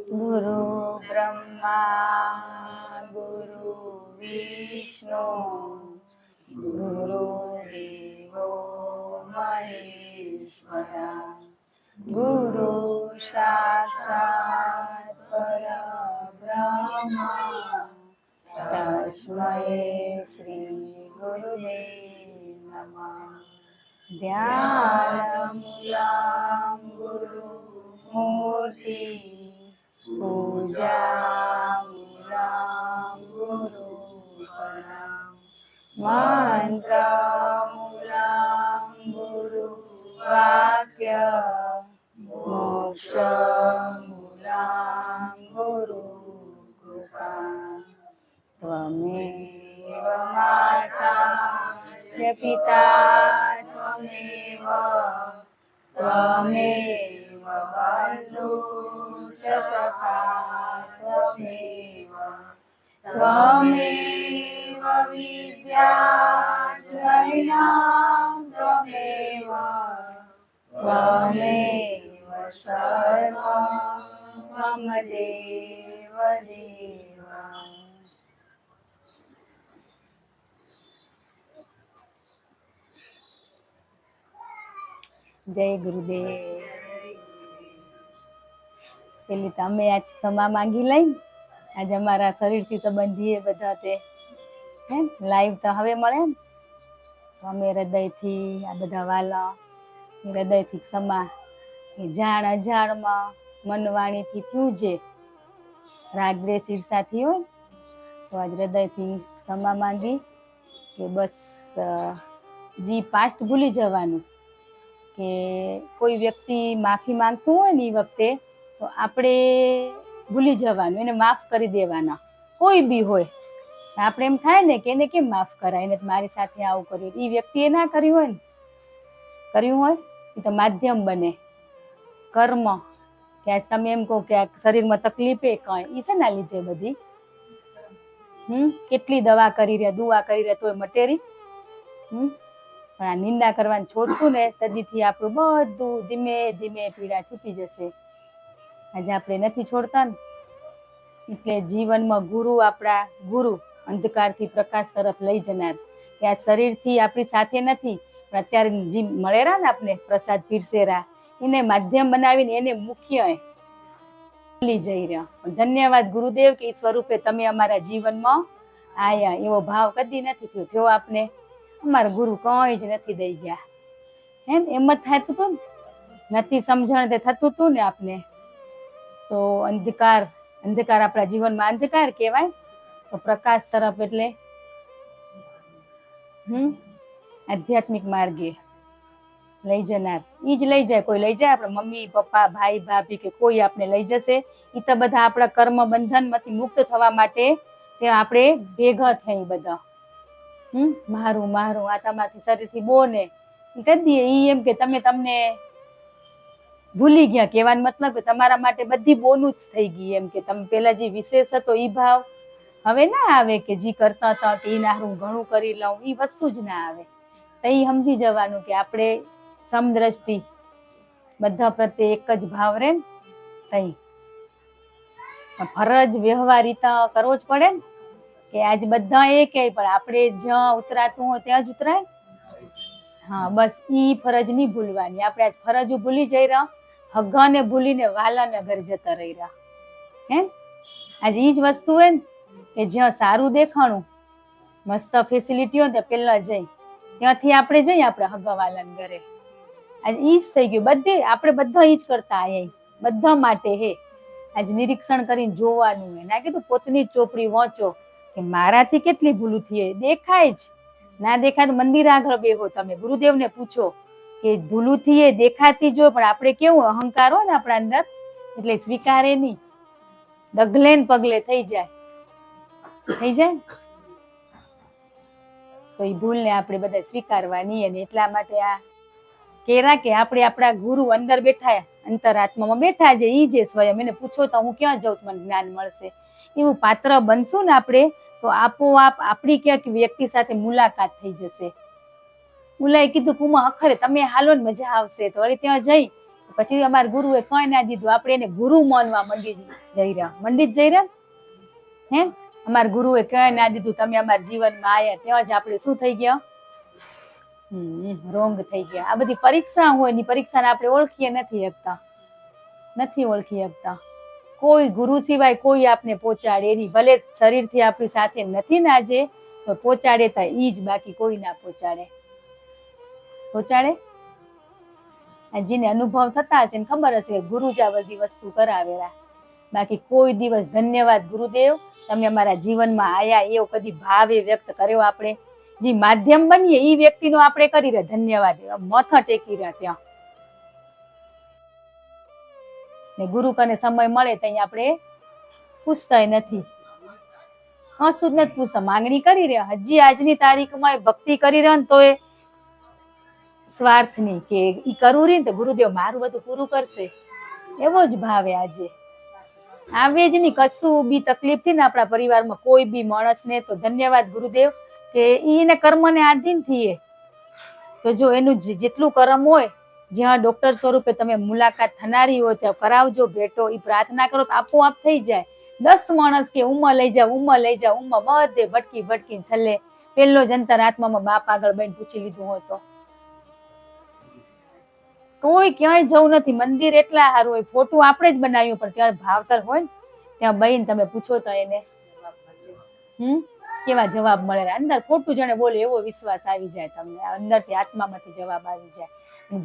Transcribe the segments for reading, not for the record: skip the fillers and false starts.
ગુરુ બ્રહ્મા ગુરુ વિષ્ણુ ગુરુદેવો મહેશ્વરા ગુરુ સાક્ષાત પરબ્રહ્મા તસ્મૈ શ્રી ગુરુદેવ નમઃ. ધ્યાનમૂલં ગુરુ મૂર્તિ પૂજામૂલં ગુરુ પરમ મંત્રમૂલં ગુરુ વાક્ય મોક્ષમૂલં ગુરુ કૃપા. ત્વમેવ માતા ચ પિતા ત્વમેવ ત્વમેવ બંધુ ચ સખા ત્વમેવ ત્વમેવ વિદ્યા ચ નયના ત્વમેવ ત્વમેવ સર્વં મમ દેવ દેવ. જય ગુરુદેવ. પેલી તમે આજ ક્ષમા માંગી લઈ. આજે અમારા શરીરથી સંબંધી બધા તે હે લાઈવ તો હવે મળે ને, તો અમે હૃદયથી આ બધા વાલા હૃદયથી ક્ષમા એ જાણ અજાણમાં મનવાણીથી થયું છે, રાગ દ્વેષ ઈર્ષાથી હોય તો આજ હૃદયથી ક્ષમા માંગી કે બસ જી પાસ્ટ ભૂલી જવાનું. કે કોઈ વ્યક્તિ માફી માંગતું હોય ને એ વખતે તો આપણે ભૂલી જવાનું, એને માફ કરી દેવાના. કોઈ બી હોય આપણે એમ થાય ને કે એને કેમ માફ કરાય, એને મારી સાથે આવું કર્યું, એ વ્યક્તિએ ના કર્યું હોય ને, કર્યું હોય એ તો માધ્યમ બને કર્મ. કે આજ તમે એમ કહો કે આ શરીરમાં તકલીફે કઈ એ છે ના લીધે બધી કેટલી દવા કરી રહ્યા, દુઆ કરી રહ્યા તોય મટેરી. પણ આ નિંદા કરવાની છોડશું ને તદીથી આપણું બધું ધીમે ધીમે પીડા છૂટી જશે. આજે આપણે નથી છોડતા ને, એટલે જીવનમાં ગુરુ આપણા ગુરુ અંધકારથી પ્રકાશ તરફ લઈ જનાર. કે આ શરીરથી આપણી સાથે નથી પણ અત્યારે જે મળેરા ને આપણે પ્રસાદ પીરસેરા એને માધ્યમ બનાવીને એને મુખ્ય ભૂલી જઈ રહ્યા. ધન્યવાદ ગુરુદેવ કે સ્વરૂપે તમે અમારા જીવનમાં આયા. એવો ભાવ કદી નથી થયો આપને. અમારા ગુરુ કઈ જ નથી દઈ ગયા. એમ જ થતું હતું ને, નથી સમજણ તે થતું હતું ને આપને. તો અંધકાર આપણા જીવનમાં અંધકાર કહેવાય, તો પ્રકાશ તરફ એટલે આધ્યાત્મિક માર્ગે લઈ જનાર ઈ જ લઈ જાય. કોઈ લઈ જાય આપણે મમ્મી પપ્પા ભાઈ ભાભી કે કોઈ આપણે લઈ જશે. એ તો બધા આપણા કર્મ બંધનમાંથી મુક્ત થવા માટે તે આપણે ભેગા થઈ બધા. મારું મારું આ તમારી શરીરથી બોને કહી દઈએ. ઈ એમ કે તમને ભૂલી ગયા. કહેવાનો મતલબ કે તમારા માટે બધી બોનું જ થઈ ગઈ. એમ કે તમે પેલા જે વિશેષ હતો ઈ ભાવ હવે ના આવે કે જે કરતા હતા કે ઈ ના હું ઘણું કરી લઉં, ઈ વસ્તુ જ ના આવે. તો ઈ સમજી જવાનું કે આપણે સમદ્રષ્ટિ બધા પ્રત્યે એક જ ભાવ રે ને. તઈ ફરજ વ્યવહારિતા કરવો જ પડે ને, કે આજ બધા એ કહે પણ આપણે જ્યાં ઉતરાતું હોય ત્યાં જ ઉતરાય. હા બસ ઈ ફરજ નહીં ભૂલવાની. આપણે આજ ફરજ ભૂલી જઈ રહ્યા, હગાને ભૂલીને વાલાને ઘર જતા રહી રહ્યા. હે આજે ઈ જ વસ્તુ હોય ને કે જ્યાં સારું દેખાણું મસ્ત ફેસિલિટી હોય ને ત્યાં પેલા જઈ ત્યાંથી આપણે જઈએ આપણે હગા વાલાને ઘરે. આજે ઈ જ થઈ ગયું. બધે આપણે બધા ઈ જ કરતા આયા. બધા માટે હે આજે નિરીક્ષણ કરીને જોવાનું હે. ના કીધું પોતની ચોપડી વાંચો કે મારાથી કેટલી ભૂલું થઈ. દેખાય જ ના દેખાય તો મંદિર આગળ બેહો, તમે ગુરુદેવને પૂછો કે ભૂલું થઈ દેખાતી જો. પણ આપણે કેવું અહંકાર હોય ને આપણા અંદર એટલે સ્વીકારે નહીં, ડગલે ને પગલે થઈ જાય. તો એ ભૂલને આપણે બધા સ્વીકારવાની. અને એટલા માટે આ કેરા કે આપણે આપણા ગુરુ અંદર બેઠા, અંતરાત્મામાં બેઠા છે. ઈ જે સ્વયં એને પૂછો તો હું ક્યાં જાઉં મને જ્ઞાન મળશે. એવું પાત્ર બનશું ને આપણે તો આપોઆપ આપણી ક્યાંક વ્યક્તિ સાથે મુલાકાત થઈ જશે. મુલાએ કીધું કુમા અખરે તમે હાલો ને મજા આવશે. તો વળી ત્યાં જઈ પછી અમારા ગુરુએ કઈ ના દીધું, આપણે એને ગુરુ માનવા મંડી જ રહ્યા હે. અમારા ગુરુએ કઈ ના દીધું, તમે અમારા જીવનમાં આવ્યા ત્યાં જ આપણે શું થઈ ગયા, રોંગ થઈ ગયા. આ બધી પરીક્ષા હોય ની પરીક્ષાને આપણે નથી ઓળખી શકતા. કોઈ ગુરુ સિવાય કોઈ આપને પહોંચાડે નહીં. ભલે શરીરથી આપણી સાથે નથી ને આજે, તો પહોંચાડે તો ઈ જ, બાકી કોઈ ના પહોંચાડે. જેને અનુભવ થતા હશે ને ખબર હશે કે ગુરુ જ આ બધી વસ્તુ કરાવેલા. બાકી કોઈ દિવસ ધન્યવાદ ગુરુદેવ, તમે અમારા જીવનમાં આયા એવો કદી ભાવ વ્યક્ત કર્યો આપણે? જે માધ્યમ બનીએ એ વ્યક્તિનો આપણે કરી રહ્યા ધન્યવાદ, માથા ટેકી રહ્યા ત્યાં. ને ગુરુ કને સમય મળે ત્યાં આપણે પૂછતા નથી, કશું જ નથી પૂછતા, માંગણી કરી રહ્યા. હજી આજની તારીખમાં ભક્તિ કરી રહ્યા ને તો એ સ્વાર્થની કે ઈ કરવું રહી ને તો ગુરુદેવ મારું બધું પૂરું કરશે, એવો જ ભાવે આજે આવે જ નહીં. કશું બી તકલીફ થી ને આપણા પરિવારમાં કોઈ બી માણસને તો ધન્યવાદ ગુરુદેવ કે એને કર્મને આધીન થઈએ. તો જો એનું જેટલું કર્મ હોય, જ્યાં ડોક્ટર સ્વરૂપે તમે મુલાકાત થનારી હોય ત્યાં કરાવજો, ભેટો એ પ્રાર્થના કરો તો આપોઆપ થઈ જાય. 10 માણસ કે ઉંમર લઈ જાવ, બધે ભટકીને છેલ્લે પેલો જ અંતર આત્મામાં બાપ આગળ બેન પૂછી લીધું હોય તો કોઈ ક્યાંય જવું નથી. મંદિર એટલા સારું હોય, ફોટો આપણે જ બનાવ્યું, પણ ત્યાં ભાવતર હોય ને ત્યાં બહીને તમે પૂછો તો એને કેવા જવાબ મળે. અંદર ખોટું જણે બોલે એવો વિશ્વાસ આવી જાય તમને, અંદરથી આત્મામાંથી જવાબ આવી જાય.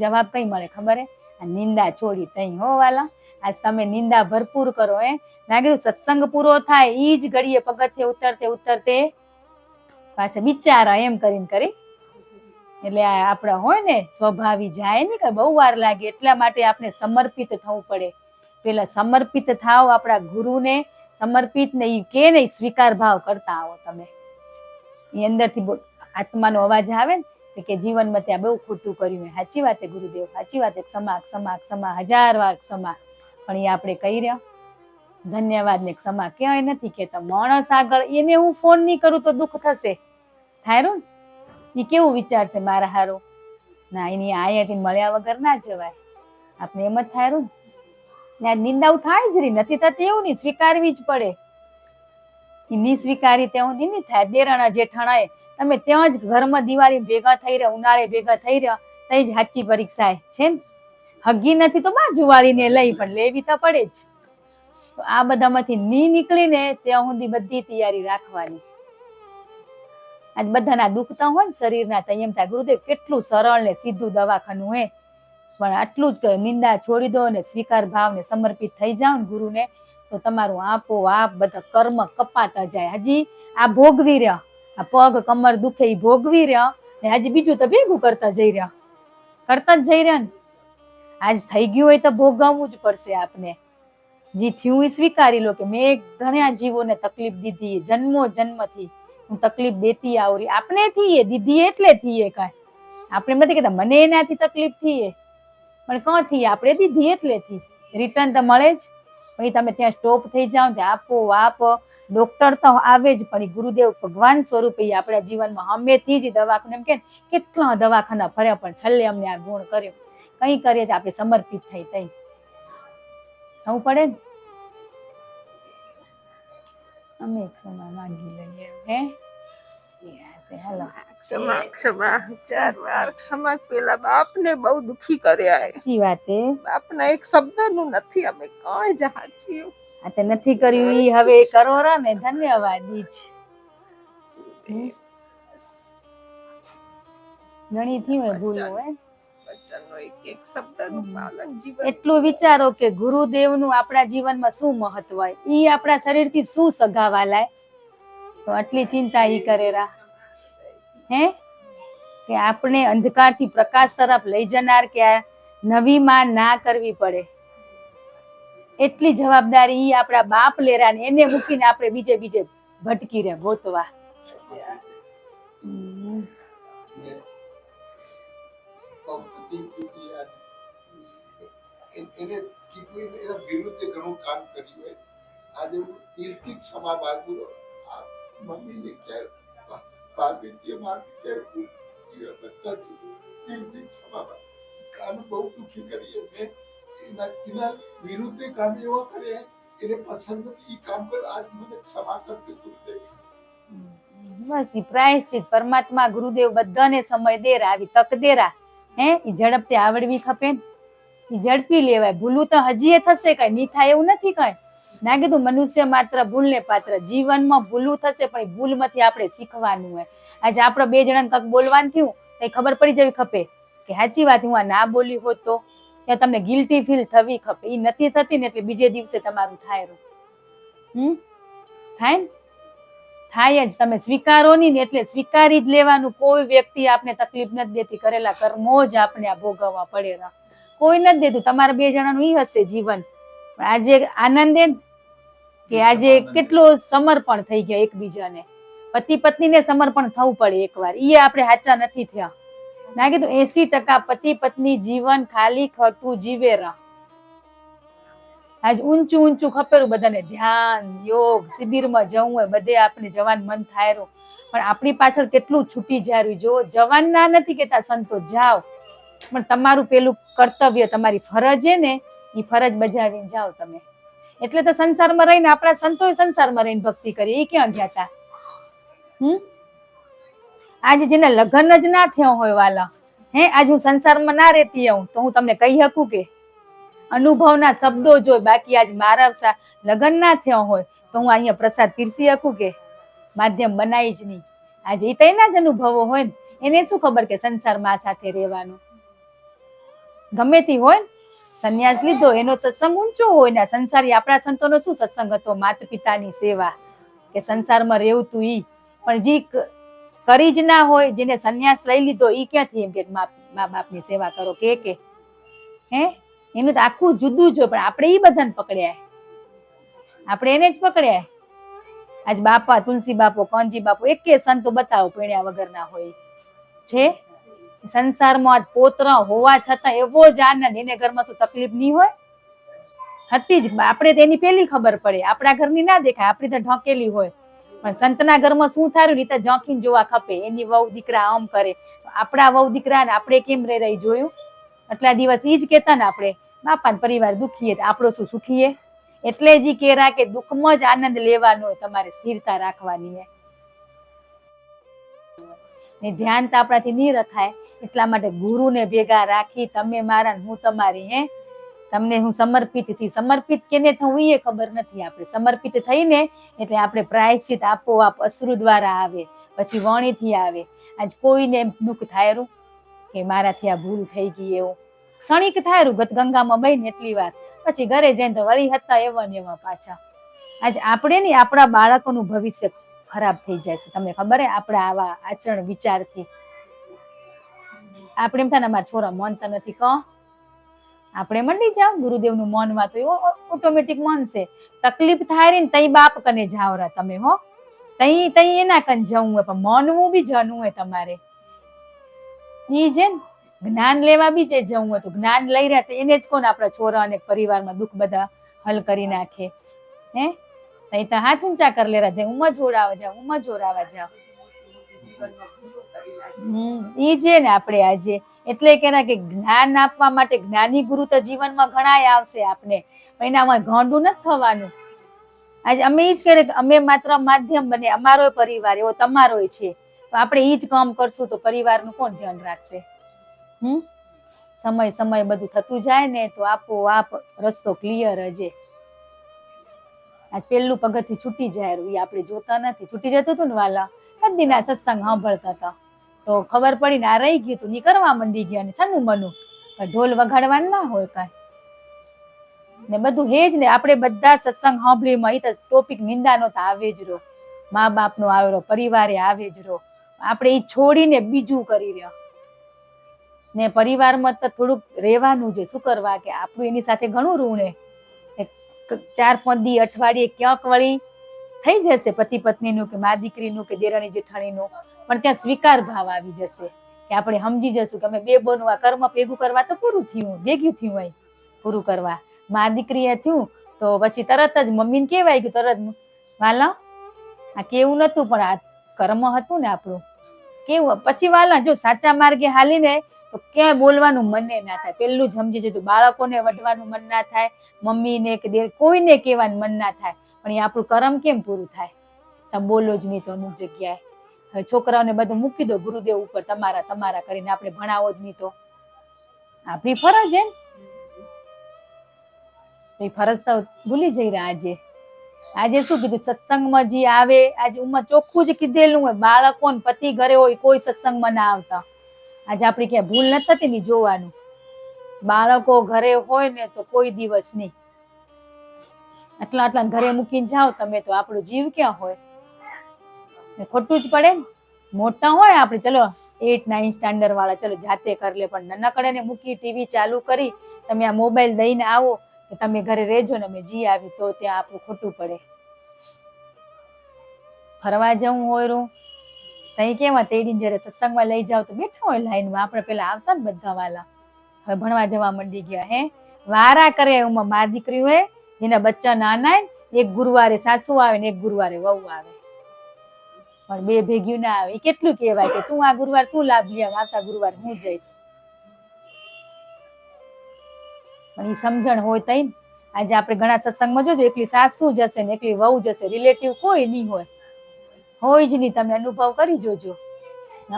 જવાબ કઈ મળે ખબર હે? આ નિંદા છોડી તઈ હો વાલા. આજ તમે નિંદા ભરપૂર કરો ના કીધું સત્સંગ પૂરો થાય ઈ જ ઘડીએ પગથિયે ઉતરતે પાછા બિચારા એમ કરી એટલે આપડા હોય ને સ્વભાવી જાય ને કે બહુ વાર લાગે. એટલા માટે આપણે સમર્પિત થવું પડે. પેલા સમર્પિત થાવ આપણા ગુરુને, સમર્પિત ને ઈ કે નહીં સ્વીકાર ભાવ કરતા આવો તમે. એ અંદરથી આત્માનો અવાજ આવે ને કે જીવનમાં ત્યાં બહુ ખોટું કર્યું. સાચી વાત છે ગુરુદેવ, સાચી વાત છે. ક્ષમા 1000 વાર ક્ષમા. પણ એ આપણે કહી રહ્યા ધન્યવાદ ને ક્ષમા ક્યાંય નથી કેતા. માણસ આગળ એને હું ફોન નહીં કરું તો દુઃખ થશે, થાયરું એ કેવું વિચારશે મારા હારો? ના, એની આયાથી મળ્યા વગર ના જવાય. આપણે એમ જ થાયરું ને. નિંદાઓ થાય જ રહી, નથી થતી એવું નહીં, સ્વીકારવી જ પડે. ની સ્વીકારી ત્યાં સુધી નહીં થાય. દેરાણા જેઠાણા તમે ત્યાં જ ઘરમાં દિવાળી ભેગા થઈ રહ્યા, ઉનાળે ભેગા થઈ રહ્યા, તઈ જ સાચી પરીક્ષા છે ને. હગી નથી તો બાજુ વાળીને લઈ પણ લેવી તો પડે જ. આ બધામાંથી ની નીકળીને ત્યાં સુધી બધી તૈયારી રાખવાની. આજ બધાના દુખતા હોય ને શરીરના, તો એમ થાય ગુરુદેવ કેટલું સરળ ને સીધું દવાખાનું હે. પણ આટલું જ કે નિંદા છોડી દો ને સ્વીકાર ભાવ ને સમર્પિત થઈ જાવ ને ગુરુને, તો તમારું આપોઆપ બધા કર્મ કપાતા જાય. હજી આ ભોગવી રહ્યા, આ પગ કમર દુખે એ ભોગવી રહ્યા ને હજી બીજું તો ભેગું કરતા જ જઈ રહ્યા ને. આજ થઈ ગયું હોય તો ભોગવવું જ પડશે આપને. જે થયું એ સ્વીકારી લો કે મેં ઘણા જીવોને તકલીફ દીધી, જન્મથી હું તકલીફ દેતી આવરી. આપણે થઈએ દીધી એટલે થઈએ, કાંઈ આપણે નથી કહેતા મને એનાથી તકલીફ થઈએ, પણ કાં થઈએ આપણે દીધી એટલે થી. રિટર્ન તો મળે જ. પણ તમે ત્યાં સ્ટોપ થઈ જાઓ ને આપોઆપ ડોક્ટર તો આવે જ, પણ ગુરુદેવ ભગવાન સ્વરૂપે આપણા જીવનમાં હમેથી જ દવાખાના, એમ કે કેટલા દવાખાના ફર્યા પણ છેલ્લે અમને આ ગુણ કર્યો. કઈ કરીએ તો આપણે સમર્પિત થઈ તઈ થવું પડે ને. અમે ક્ષમા માંગી લઈએ હે. ક્ષમા 4 વાર ક્ષમા. પેલા બાપને બહુ દુખી કર્યા. સાચી વાત છે. બાપના એક શબ્દનું નથી અમે કઈ જ હાચ્યું. આ તે નથી કર્યું ઈ હવે કરો રા ને. ધન્યવાદ ઈ જ ઘણી થી હોય ભૂલો હે. વચનનો એક શબ્દનું પાલન જીવન. એટલું વિચારો કે ગુરુદેવનું આપણા જીવનમાં શું મહત્વ હોય, ઈ આપણા શરીરથી શું સગાવા લાય, તો આટલી ચિંતા ઈ કરેરા હે કે આપણે અંધકારથી પ્રકાશ તરફ લઈ જનાર કે નવી માં ના કરવી પડે એટલી જવાબદારી ઈ આપણા બાપ લેરા ને એને મૂકીને આપણે બીજે ભટકી રહ્યા ગોતવા. એને કીધું એના વિરુદ્ધ ઘણું કામ કર્યું હોય. આજે હું દિલથી ક્ષમા માંગુ. મમ્મીને ક્યાંય પાર્વતીય માગી ક્યાંય બધા દિલથી ક્ષમા માંગુ. કામ બહુ દુઃખી કરી મેં. એના વિરુદ્ધ કામ એવા કરે એને પસંદ નથી, એ કામ કરે. આજ મને ક્ષમા કરતી ગુરુદેવ. બસ ઈ પ્રાયશ્ચિત પરમાત્મા ગુરુદેવ બધાને સમય દેરા, આવી તક દેરા. ઈ ઝડપથી આવડવી ખપે ને, ઈ ઝડપી લેવાય. ભૂલું તો હજી એ થશે, કઈ નહીં થાય એવું નથી. કઈ ના કીધું મનુષ્ય માત્ર ભૂલને પાત્ર, જીવનમાં ભૂલું થશે પણ એ ભૂલમાંથી આપણે શીખવાનું હોય. આજે આપણે બે જણાને કંઈક બોલવાનું થયું તો ખબર પડી જવી ખપે કે સાચી વાત હું આ ના બોલી હોત તો, ત્યાં તમને ગિલ્ટી ફીલ થવી ખપે. એ નથી થતી ને એટલે બીજે દિવસે તમારું થાય થાય ને, થાય જ. તમે સ્વીકારો નહીં ને એટલે સ્વીકારી જ લેવાનું. કોઈ વ્યક્તિ આપને તકલીફ નથી દેતી, કરેલા કર્મો જ આપણે આ ભોગવવા પડે. કોઈ નથી દેતું. તમારા બે જણાનું ઈ હશે જીવન. પણ આજે આનંદ કે આજે કેટલો સમર્પણ થઈ ગયા એકબીજાને. પતિ પત્નીને સમર્પણ થવું પડે એકવાર. ઈ આપણે સાચા નથી થયા. ના કીધું 80% પતિ પત્ની જીવન ખાલી ખોટું જીવે રહ. આજ ઊંચું ઊંચું ખપેરું બધાને, ધ્યાન યોગ શિબિરમાં જવું હોય, બધે આપણે જવાન મન થાય. પણ આપણી પાછળ કેટલું છૂટી જાર્યું. જો જવાન ના નથી કેતા સંતો, જાઓ, પણ તમારું પેલું કર્તવ્ય, તમારી ફરજ ને એ ફરજ બજાવીને જાઓ તમે. એટલે તો સંસારમાં રહીને આપણા સંતોએ સંસારમાં રહીને ભક્તિ કરી. એ ક્યાં ગયા હતા? આજે જેને લગ્ન જ ના થયો હોય વાલા, આજ હું સંસારમાં ના રહેતી આવું તો હું તમને કહી શકું કે અનુભવના શબ્દો જોઈ. બાકી આજ મારા લગ્ન ના થયો હોય તો હું અહીંયા પ્રસાદ પીરસી શકું કે? માધ્યમ બનાવી જ નહીં. આજે એ તો એના જ અનુભવો હોય ને, એને શું ખબર કે સંસારમાં સાથે રહેવાનું. ગમે તે હોય ને, સંન્યાસ લીધો એનો સત્સંગ ઊંચો હોય ને, સંસારી આપણા સંતોનો શું સત્સંગ હતો? માતા પિતાની સેવા, કે સંસારમાં રહેવું તું ઈ. પણ જે કરી જ ના હોય, જેને સંન્યાસ લઈ લીધો, ઈ ક્યાંથી એમ કે મા બાપની સેવા કરો કે એનું તો આખું જુદું જ હોય. પણ આપણે ઈ બધાને પકડ્યા, આપણે એને જ પકડ્યા. આજ બાપા તુલસી બાપો, કાનજી બાપો, એકે સંતો બતાવો પીણ્યા વગરના હોય છે સંસારમાં. આજ પોત્ર હોવા છતાં એવો જ આનંદ. એને ઘરમાં શું તકલીફ નહીં હોય? હતી જ. આપણે તેની પેલી ખબર પડે, આપણા ઘરની ના દેખાય, આપણી તો ઢોકેલી હોય. પણ સંતના ઘરમાં શું થયું ને તો ઝાંખીને જોવા ખપે. એની વહુ દીકરા આમ કરે, આપણા વહુ દીકરા ને આપણે કેમ રહી જોયું? આટલા દિવસ ઈ જ કેતા ને આપણે, બાપા પરિવાર દુખીએ, આપણો શું સુખીએ? એટલે જ કેરા કે દુઃખમાં જ આનંદ લેવાનો હોય, તમારે સ્થિરતા રાખવાની. ને ધ્યાન તો આપણાથી નહીં રખાય. એટલા માટે ગુરુને ભેગા રાખી, તમે મારા હું તમારી, તમને હું સમર્પિત થી. સમર્પિત કેને થવું એ ખબર નથી. આપણે સમર્પિત થઈને એટલે આપણે પ્રાયશ્ચિત આપોઆપ અશ્રુ દ્વારા આવે, પછી વાણીથી આવે. આજ કોઈને દુઃખ થાયરું કે મારાથી આ ભૂલ થઈ ગઈ, એવું ક્ષણિક થાયરું. ગંગામાં બહીને એટલી વાર, પછી ઘરે જઈને તો વળી હતા એવા ને એવા પાછા. આજ આપણે નહીં, આપણા બાળકોનું ભવિષ્ય ખરાબ થઈ જાય છે. તમને ખબર હે? આપણા આવા આચરણ વિચારથી આપણે એમ થાય ને અમારા છોરા માનતા નથી. આપણે મંડી જાવ ગુરુદેવનું માનવા, તો એવો ઓટોમેટિક માનશે. તકલીફ થાય ને તઈ બાપ કને જાવરા તમે, તઈ એના કને જવું હોય. પણ માનવું બી જવું હોય તમારે. ઈ છે ને, જ્ઞાન લેવા બી જે જવું હોય તો જ્ઞાન લઈ રહ્યા તો એને જ કોને આપણા છોરા અને પરિવારમાં દુઃખ બધા હલ કરી નાખે. તઈ તો હાથ ઊંચા કરી લેરા, ઉમાં જોડાવા જાવ, ઉમાં જોડાવા જાવ. ઈ છે ને આપણે આજે. એટલે કેના કે જ્ઞાન આપવા માટે જ્ઞાની ગુરુ તો જીવનમાં ઘણા આવશે આપણે, એનામાં ગાંડું નથી થવાનું. આજે અમે ઈ જ કરીએ કે અમે માત્ર માધ્યમ બને. અમારો પરિવાર એવો તમારો છે, તો આપણે ઈ જ કામ કરશું તો પરિવારનું કોણ ધ્યાન રાખશે? સમય બધું થતું જાય ને તો આપોઆપ રસ્તો ક્લિયર હજે. આ પેલું પગથિયું છૂટી જાય, એ આપણે જોતા નથી. છૂટી જતું હતું ને વાલા, કદી ના સત્સંગ સાંભળતા હતા તો ખબર પડી ને આ રહી ગયું તું, ની કરવા મંડી ગયા. ને છનું મનું ઢોલ વગાડવાનું ના હોય કાંઈ ને બધું હેજ ને. આપણે બધા સત્સંગ સાંભળીમાં તો ટોપિક નિંદા નો આવે જ રહો, મા બાપ નો આવે રહો, પરિવારે આવે જ રહો. આપણે ઈ છોડીને બીજું કરી રહ્યા ને. પરિવારમાં તો થોડુંક રહેવાનું છે. શું કરવા કે આપણું એની સાથે ઘણું ઋણે. 4-5 દી અઠવાડિયે ક્યાંક વળી થઈ જશે પતિ પત્નીનું કે મા દીકરીનું કે દેરાણી જેઠાણીનું, પણ ત્યાં સ્વીકાર ભાવ આવી જશે કે આપણે સમજી જશું કે અમે બે બોનું આ કર્મ ભેગું કરવા તો પૂરું થયું, ભેગું થયું હોય પૂરું કરવા. મા દીકરીએ થયું તો પછી તરત જ મમ્મીને કહેવાય ગયું, તરત વાલા આ કેવું નતું પણ આ કર્મ હતું ને આપણું કેવું. પછી વાલા જો સાચા માર્ગે હાલીને તો ક્યાંય બોલવાનું મન ના થાય. પેલું જ સમજી જજો, બાળકોને વઢવાનું મન ના થાય, મમ્મીને કે કોઈને કહેવાનું મન ના થાય, પણ એ આપણું કરમ કેમ પૂરું થાય? તમે બોલો જ નહીં તો અમુક જગ્યાએ. હવે છોકરાઓને બધું મૂકી દો ગુરુદેવ ઉપર, તમારા તમારા કરીને આપણે ભણાવો જ નહીં તો આપણી ફરજ એમ. એ ફરજ તો ભૂલી જઈ રહ્યા આજે શું કીધું સત્સંગમાં જે આવે, આજે ઉંમર ચોખ્ખું જ કીધેલું હોય, બાળકો ને પતિ ઘરે હોય કોઈ સત્સંગમાં ના આવતા. આજે આપડી ક્યાં ભૂલ નથી થતી ની જોવાનું. બાળકો ઘરે હોય ને તો કોઈ દિવસ નહીં. આટલા ઘરે મૂકીને જાઓ તમે તો આપણો જીવ ક્યાં હોય? ખોટું જ પડે ને. મોટા હોય આપણે ચલો 8, 9 સ્ટાન્ડર્ડ વાળા ચલો જાતે કરી લે, પણ નાનકડે ને મૂકી ટીવી ચાલુ કરી તમે આ મોબાઈલ દઈને આવો કે તમે ઘરે રહેજો ને અમે જી આવી, તો ત્યાં આપણું ખોટું પડે. ફરવા જવું હોય રૂ તઈ કેવા તેડીને જયારે સત્સંગમાં લઈ જાવ તો બેઠા હોય લાઈનમાં. આપણે પેલા આવતા ને બધા વાલા, હવે ભણવા જવા માંડી ગયા. હે વારા કરે એમાં મારી દીકરી હોય એના બચ્ચા નાના, એક ગુરુવારે સાસુ આવે ને એક ગુરુવારે વહુ આવે, પણ બે ભેગ્યું ના આવે. એ કેટલું કહેવાય કે તું આ ગુરુવાર તું લાભ લે, આવતા ગુરુવાર હું જઈશ. પણ એ સમજણ હોય તઈ. આજે આપણે ઘણા સત્સંગમાં જોજો એકલી સાસુ જશે ને એકલી વહુ જશે, રિલેટિવ કોઈ નહીં હોય જ નહીં. તમે અનુભવ કરી જોજો.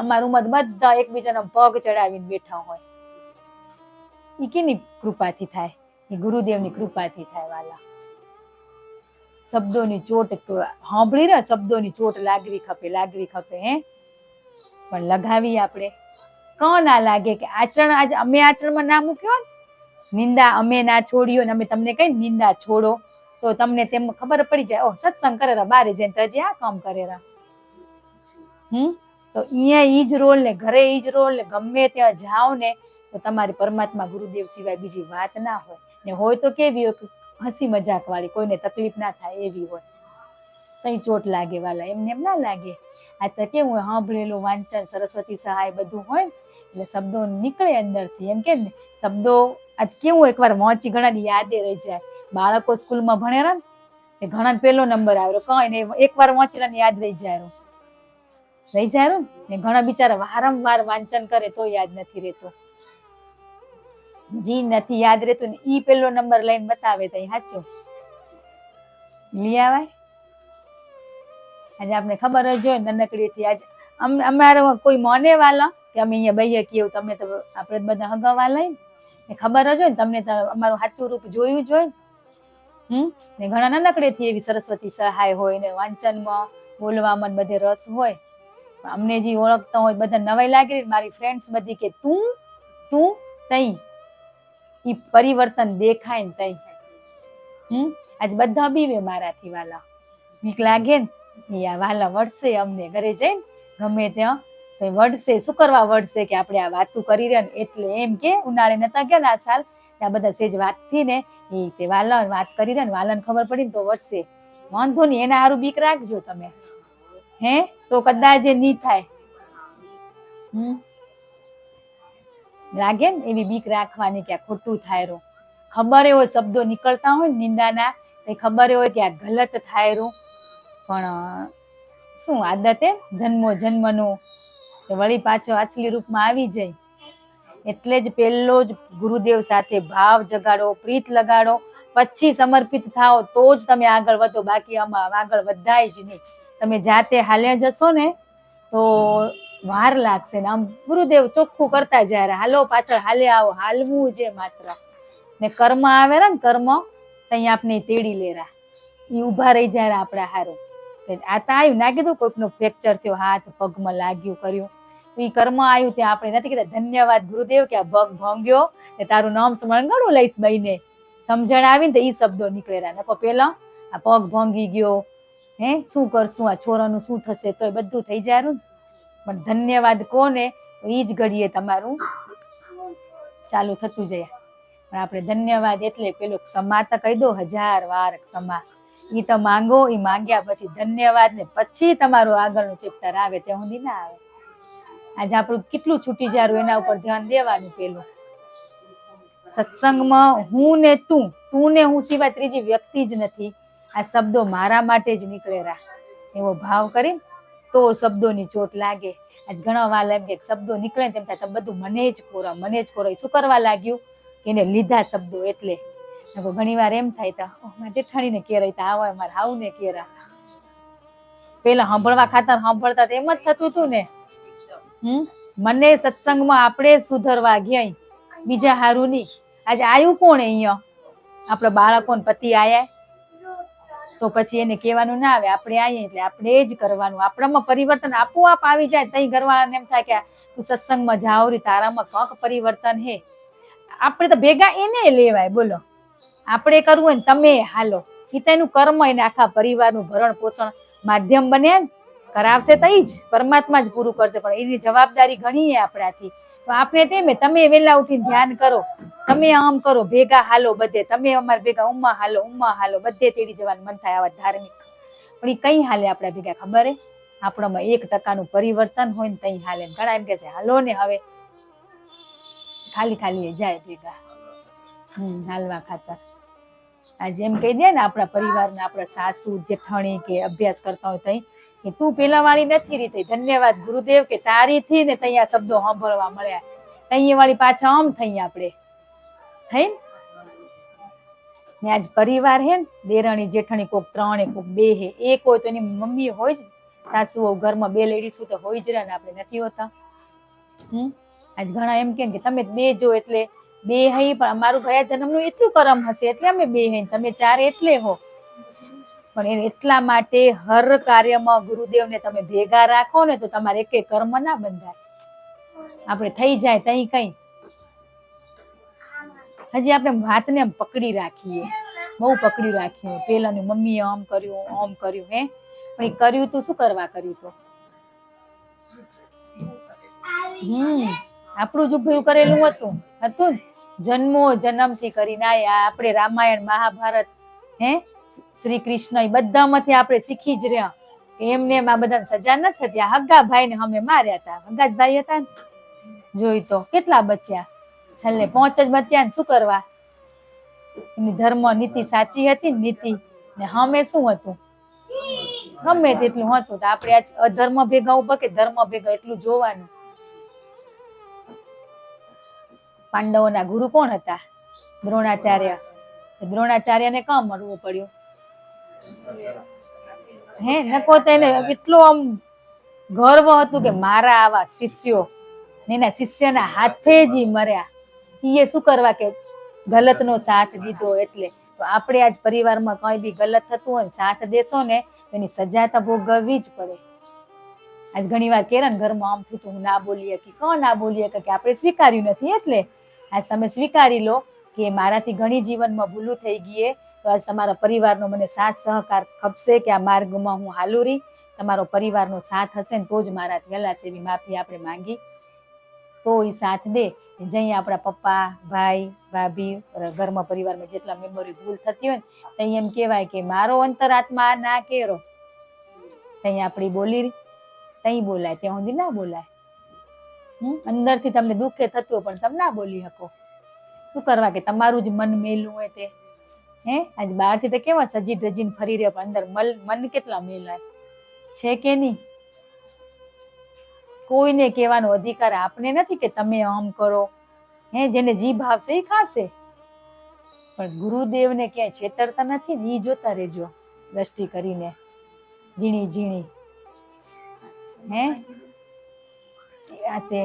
અમારું મત બધા એકબીજાના પગ ચડાવીને બેઠા હોય. એ કેની કૃપાથી થાય? એ ગુરુદેવની કૃપાથી થાય વાલા. શબ્દોની ચોટ સાંભળી ને, શબ્દોની ચોટ લાગવી ખપે હે, પણ લગાવી આપણે કોણ ના લાગે કે આચરણ આજે અમે આચરણમાં ના મૂક્યો ને, નિંદા અમે ના છોડ્યો ને અમે તમને કઈ નિંદા છોડો તો તમને તેમ ખબર પડી જાય, ઓહ સત્સંગ કરેરા બારે જઈને તજી આ કામ કરેરા. તો અહીંયા ઈ જ રોલ ને ઘરે ઈ જ રોલ ને ગમે ત્યાં જાઓ ને તો તમારી પરમાત્મા ગુરુદેવ સિવાય બીજી વાત ના હોય. ને હોય તો કેવી હોય, હસી મજાક વાળી, કોઈને તકલીફ ના થાય એવી હોય. કઈ ચોટ લાગે વાલા, એમને એમ ના લાગે. આ તો કેવું હોય, સાંભળેલું વાંચન સરસ્વતી સહાય બધું હોય એટલે શબ્દો નીકળે અંદરથી. એમ કે ને શબ્દો આજ કેવું એકવાર વાંચી ઘણાની યાદે રહી જાય. બાળકો સ્કૂલમાં ભણેરા ને ઘણા પેલો નંબર આવ્યો, કઈ ને એકવાર વાંચેલા યાદ રહી જાય ને ઘણા બિચારા વારંવાર વાંચન કરે તો યાદ નથી રહેતો. જી નથી યાદ રહેતું ને ઈ પેલો નંબર લઈને બતાવે તો સાચું લઈ આવાય. આજે આપણે ખબર જ હોય નાનકડી થી. આજે અમારે કોઈ મોને વાલા કે અમે અહીંયા બહીએ કેવું, તમે તો આપણે બધા હગાવા લઈને ખબર જ હોય ને, તમને તો અમારું સાચું રૂપ જોયું જ હોય ને. ઘણા નાનકડે થી એવી સરસ્વતી સહાય હોય ને વાંચનમાં બોલવામાં બધે રસ હોય. અમને જે ઓળખતા હોય બધા નવાઈ લાગે. મારી ફ્રેન્ડ્સ બધી કે તું તઈ ઈ પરિવર્તન દેખાય ને તઈ. આજ બધા બીવે મારાથી વાલા, બીક લાગે ને વાલા વળશે અમને ઘરે જઈને ગમે ત્યાં તો વળશે. શું કરવા વળશે કે આપણે આ વાતું કરી રહ્યા ને એટલે. એમ કે ઉનાળે નતા ગયા આ સાલ ત્યાં બધા સેજ વાત થી ને એ તે વાલા વાત કરી રહ્યા ને વાલાને ખબર પડી ને તો વળશે. વાંધો નહીં, એના હારું બીક રાખજો તમે હે, તો કદાચ નહીં થાય. લાગે ને એવી બીક રાખવાની કે આ ખોટું થાય રું. ખબર હોય શબ્દો નીકળતા હોય ને નિંદાના, ખબર હોય કે આ ગલત થાય રું, પણ શું આદતે જન્મો જન્મનું વળી પાછો અસલી રૂપમાં આવી જાય. એટલે જ પહેલો જ ગુરુદેવ સાથે ભાવ જગાડો, પ્રીત લગાડો, પછી સમર્પિત થાઓ તો જ તમે આગળ વધો. બાકી આમાં આગળ વધાય જ નહીં. તમે જાતે હાલ્યા જશો ને તો વાર લાગશે ને. આમ ગુરુદેવ ચોખ્ખું કરતા જાય, હાલો પાછળ હાલે આવો, હાલવું છે માત્ર. ને કર્મ આવે ને કર્મ તઈ આપણે તેડી લેરા, એ ઉભા રહી જાય આપણા હારું. આ તો આવ્યું ના કીધું કોઈકનું ફ્રેક્ચર થયો, હાથ પગમાં લાગ્યું કર્યું, એ કર્મ આવ્યું ત્યાં આપણે નથી કીધા ધન્યવાદ ગુરુદેવ કે આ પગ ભાંગ્યો ને તારું નામ સ્મરણ ઘણું લઈશ બઈને. સમજણ આવી ને તો એ શબ્દો નીકળેલા. નકો પેલા આ પગ ભાંગી ગયો, હે શું કરશું, આ છોરાનું શું થશે, તો એ બધું થઈ જાય. પણ ધન્યવાદ કોને એ જ ઘડીએ તમારું ચાલુ થતું જાય. પણ આપણે ધન્યવાદ એટલે પેલો ક્ષમા તો કહી દો, 1000 વાર ક્ષમા. એ તો માંગો, એ માંગ્યા પછી ધન્યવાદ ને પછી તમારું આગળનું ચેપ્ટર આવે ત્યાં સુધી ના આવે. આજે આપણું કેટલું છૂટી જારું એના ઉપર ધ્યાન દેવાનું. પેલું સત્સંગમાં હું ને તું ને હું સિવાય ત્રીજી વ્યક્તિ જ નથી. આ શબ્દો મારા માટે જ નીકળેલા એવો ભાવ કરી તો શબ્દોની ચોટ લાગે. આજ ઘણા વાલ એમ કે શબ્દો નીકળે ને તેમ થાય તમે બધું મને જ કોરો મને જ કોરો. શું કરવા લાગ્યું કે એને લીધા શબ્દો એટલે. ઘણી વાર એમ થાય તો મારા જેઠાણીને કેરાય તો આવા મારે હાવને કેરા. પેલા સાંભળવા ખાતર સાંભળતા એમ જ થતું હતું ને. મને સત્સંગમાં આપણે સુધરવા ગયા બીજા હારું નહીં. આજે આવ્યું કોણ અહીંયા આપણા બાળકોને પતિ આયા તો પછી એને કહેવાનું ના આવે. આપણે આવીએ એટલે આપણે જ કરવાનું. આપણામાં પરિવર્તન આપોઆપ આવી જાય. તઈ ઘરવાળાને એમ થાય કે તું સત્સંગમાં જાવ રી તારામાં કંઈક પરિવર્તન હે. આપણે તો ભેગા એને લેવાય. બોલો આપણે કરવું હોય ને તમે હાલો. એ તો એનું કર્મ એને આખા પરિવારનું ભરણ પોષણ માધ્યમ બને કરાવશે તો જ પરમાત્મા જ પૂરું કરશે. પણ એની જવાબદારી ઘણી આપણાથી. તો આપણે તેમ તમે વહેલા ઉઠીને ધ્યાન કરો, તમે આમ કરો, ભેગા હાલો બધે. તમે અમારે ભેગા ઉમ્મા હાલો બધે તેડી જવાનું મન થાય આવા ધાર્મિક. પણ એ કઈ હાલે આપણા ભેગા ખબર હે? આપણામાં 1% પરિવર્તન હોય ને તઈ હાલે. ઘણા એમ કે છે હાલો ને હવે ખાલી જાય ભેગા હાલવા ખાતર. આજે એમ કહી દે ને આપણા પરિવારના આપણા સાસુ જેઠાણી કે અભ્યાસ કરતા હોય તઈ કે તું પેલા વાળી નથી રહી. ધન્યવાદ ગુરુદેવ કે તારીથી ને ત્યાં શબ્દો સાંભળવા મળ્યા. તૈયા વાળી પાછા આમ થઈ આપણે થઈ ને. આજ પરિવાર હે ને દેરાણી જેઠાણી કોક 3 કોક 2 હે. એક હોય તો એની મમ્મી હોય જ. સાસુઓ ઘરમાં 2 લેડીઝ તો હોય જ રહ્યા ને આપણે નથી હોતા. આજ ઘણા એમ કે તમે 2 જો એટલે 2 હઈ પણ અમારું ગયા જન્મનું એટલું કરમ હશે એટલે અમે 2 હઈ તમે 4 એટલે હો. પણ એને એટલા માટે હર કાર્યમાં ગુરુદેવને તમે ભેગા રાખો ને તો તમારે એકે કર્મ ના બંધાય. આપણે થઈ જાય તઈ કઈ હજી આપણે વાતને આમ પકડી રાખીએ, બહુ પકડી રાખીએ. પેલાની મમ્મીએ આમ કર્યું હે પણ એ કર્યું તું શું કરવા કર્યું તું? આપણું જ ઉભું કરેલું હતું ને. જન્મો જન્મથી કરીને આયા આપણે. રામાયણ મહાભારત હે શ્રી કૃષ્ણ એ બધામાંથી આપણે શીખી જ રહ્યા. એમને આ બધાને સજા નથી થતી. હગા ભાઈ ને અમે માર્યા હતા. હગા જ ભાઈ હતા ને. જોઈ તો કેટલા બચ્યા છેલ્લે 5 જ બચ્યા ને શું કરવા? એની ધર્મ નીતિ સાચી હતી ને નીતિ ને હમે શું હતું ગમે તેટલું હતું. તો આપણે આજ અધર્મ ભેગા ઉભા કે ધર્મ ભેગા એટલું જોવાનું. પાંડવોના ગુરુ કોણ હતા? દ્રોણાચાર્ય. દ્રોણાચાર્યને કામ મળવું પડ્યું હે નકો તો એને એટલો આમ ગર્વ હતું કે મારા આવા શિષ્યો એના શિષ્યના હાથે જ મર્યા. એ શું કરવા કે ગલતનો સાથ દીધો એટલે. તો આપણે આજ પરિવારમાં કઈ બી ગલત થતું હોય સાથ દેશો ને એની સજા તો ભોગવવી જ પડે. આજ ઘણી વાર કેરા ને ઘરમાં આમ થયું હું ના બોલીએ કે કોણ ના બોલીએ કે આપણે સ્વીકાર્યું નથી. એટલે આજ તમે સ્વીકારી લો કે મારાથી ઘણી જીવનમાં ભૂલું થઈ ગઈ. તો આજ તમારા પરિવારનો મને સાથ સહકાર ખપશે કે આ માર્ગમાં હું હાલું રહી. તમારો પરિવારનો સાથ હશે ને તો જ મારાથી હલા છે. એવી માફી આપણે માંગી તો એ સાથ દે. જઈ આપણા પપ્પા ભાઈ ભાભી ઘરમાં પરિવારમાં જેટલા મેમ્બરો ભૂલ થતી હોય ને ત્યાં એમ કહેવાય કે મારો અંતરાત્મા ના કેરો. ત્યાં આપણી બોલી તઈ બોલાય ત્યાં સુધી ના બોલાય. અંદરથી તમને દુઃખે થતું હોય પણ તમે ના બોલી શકો. શું કરવા કે તમારું જ મન મેલું હોય તે હે. આજ બહારથી તો કેવા સજી ધજીને ફરી રહ્યો પણ અંદર મન કેટલા મેલાય છે કે નહીં? કોઈને કહેવાનો અધિકાર આપને નથી કે તમે આમ કરો હે. જેને જી ભાવશે એ ખાશે. પણ ગુરુદેવને ક્યાંય છેતરતા નથી ને. એ જોતા રહેજો દ્રષ્ટિ કરીને ઝીણી ઝીણી હે. આ તે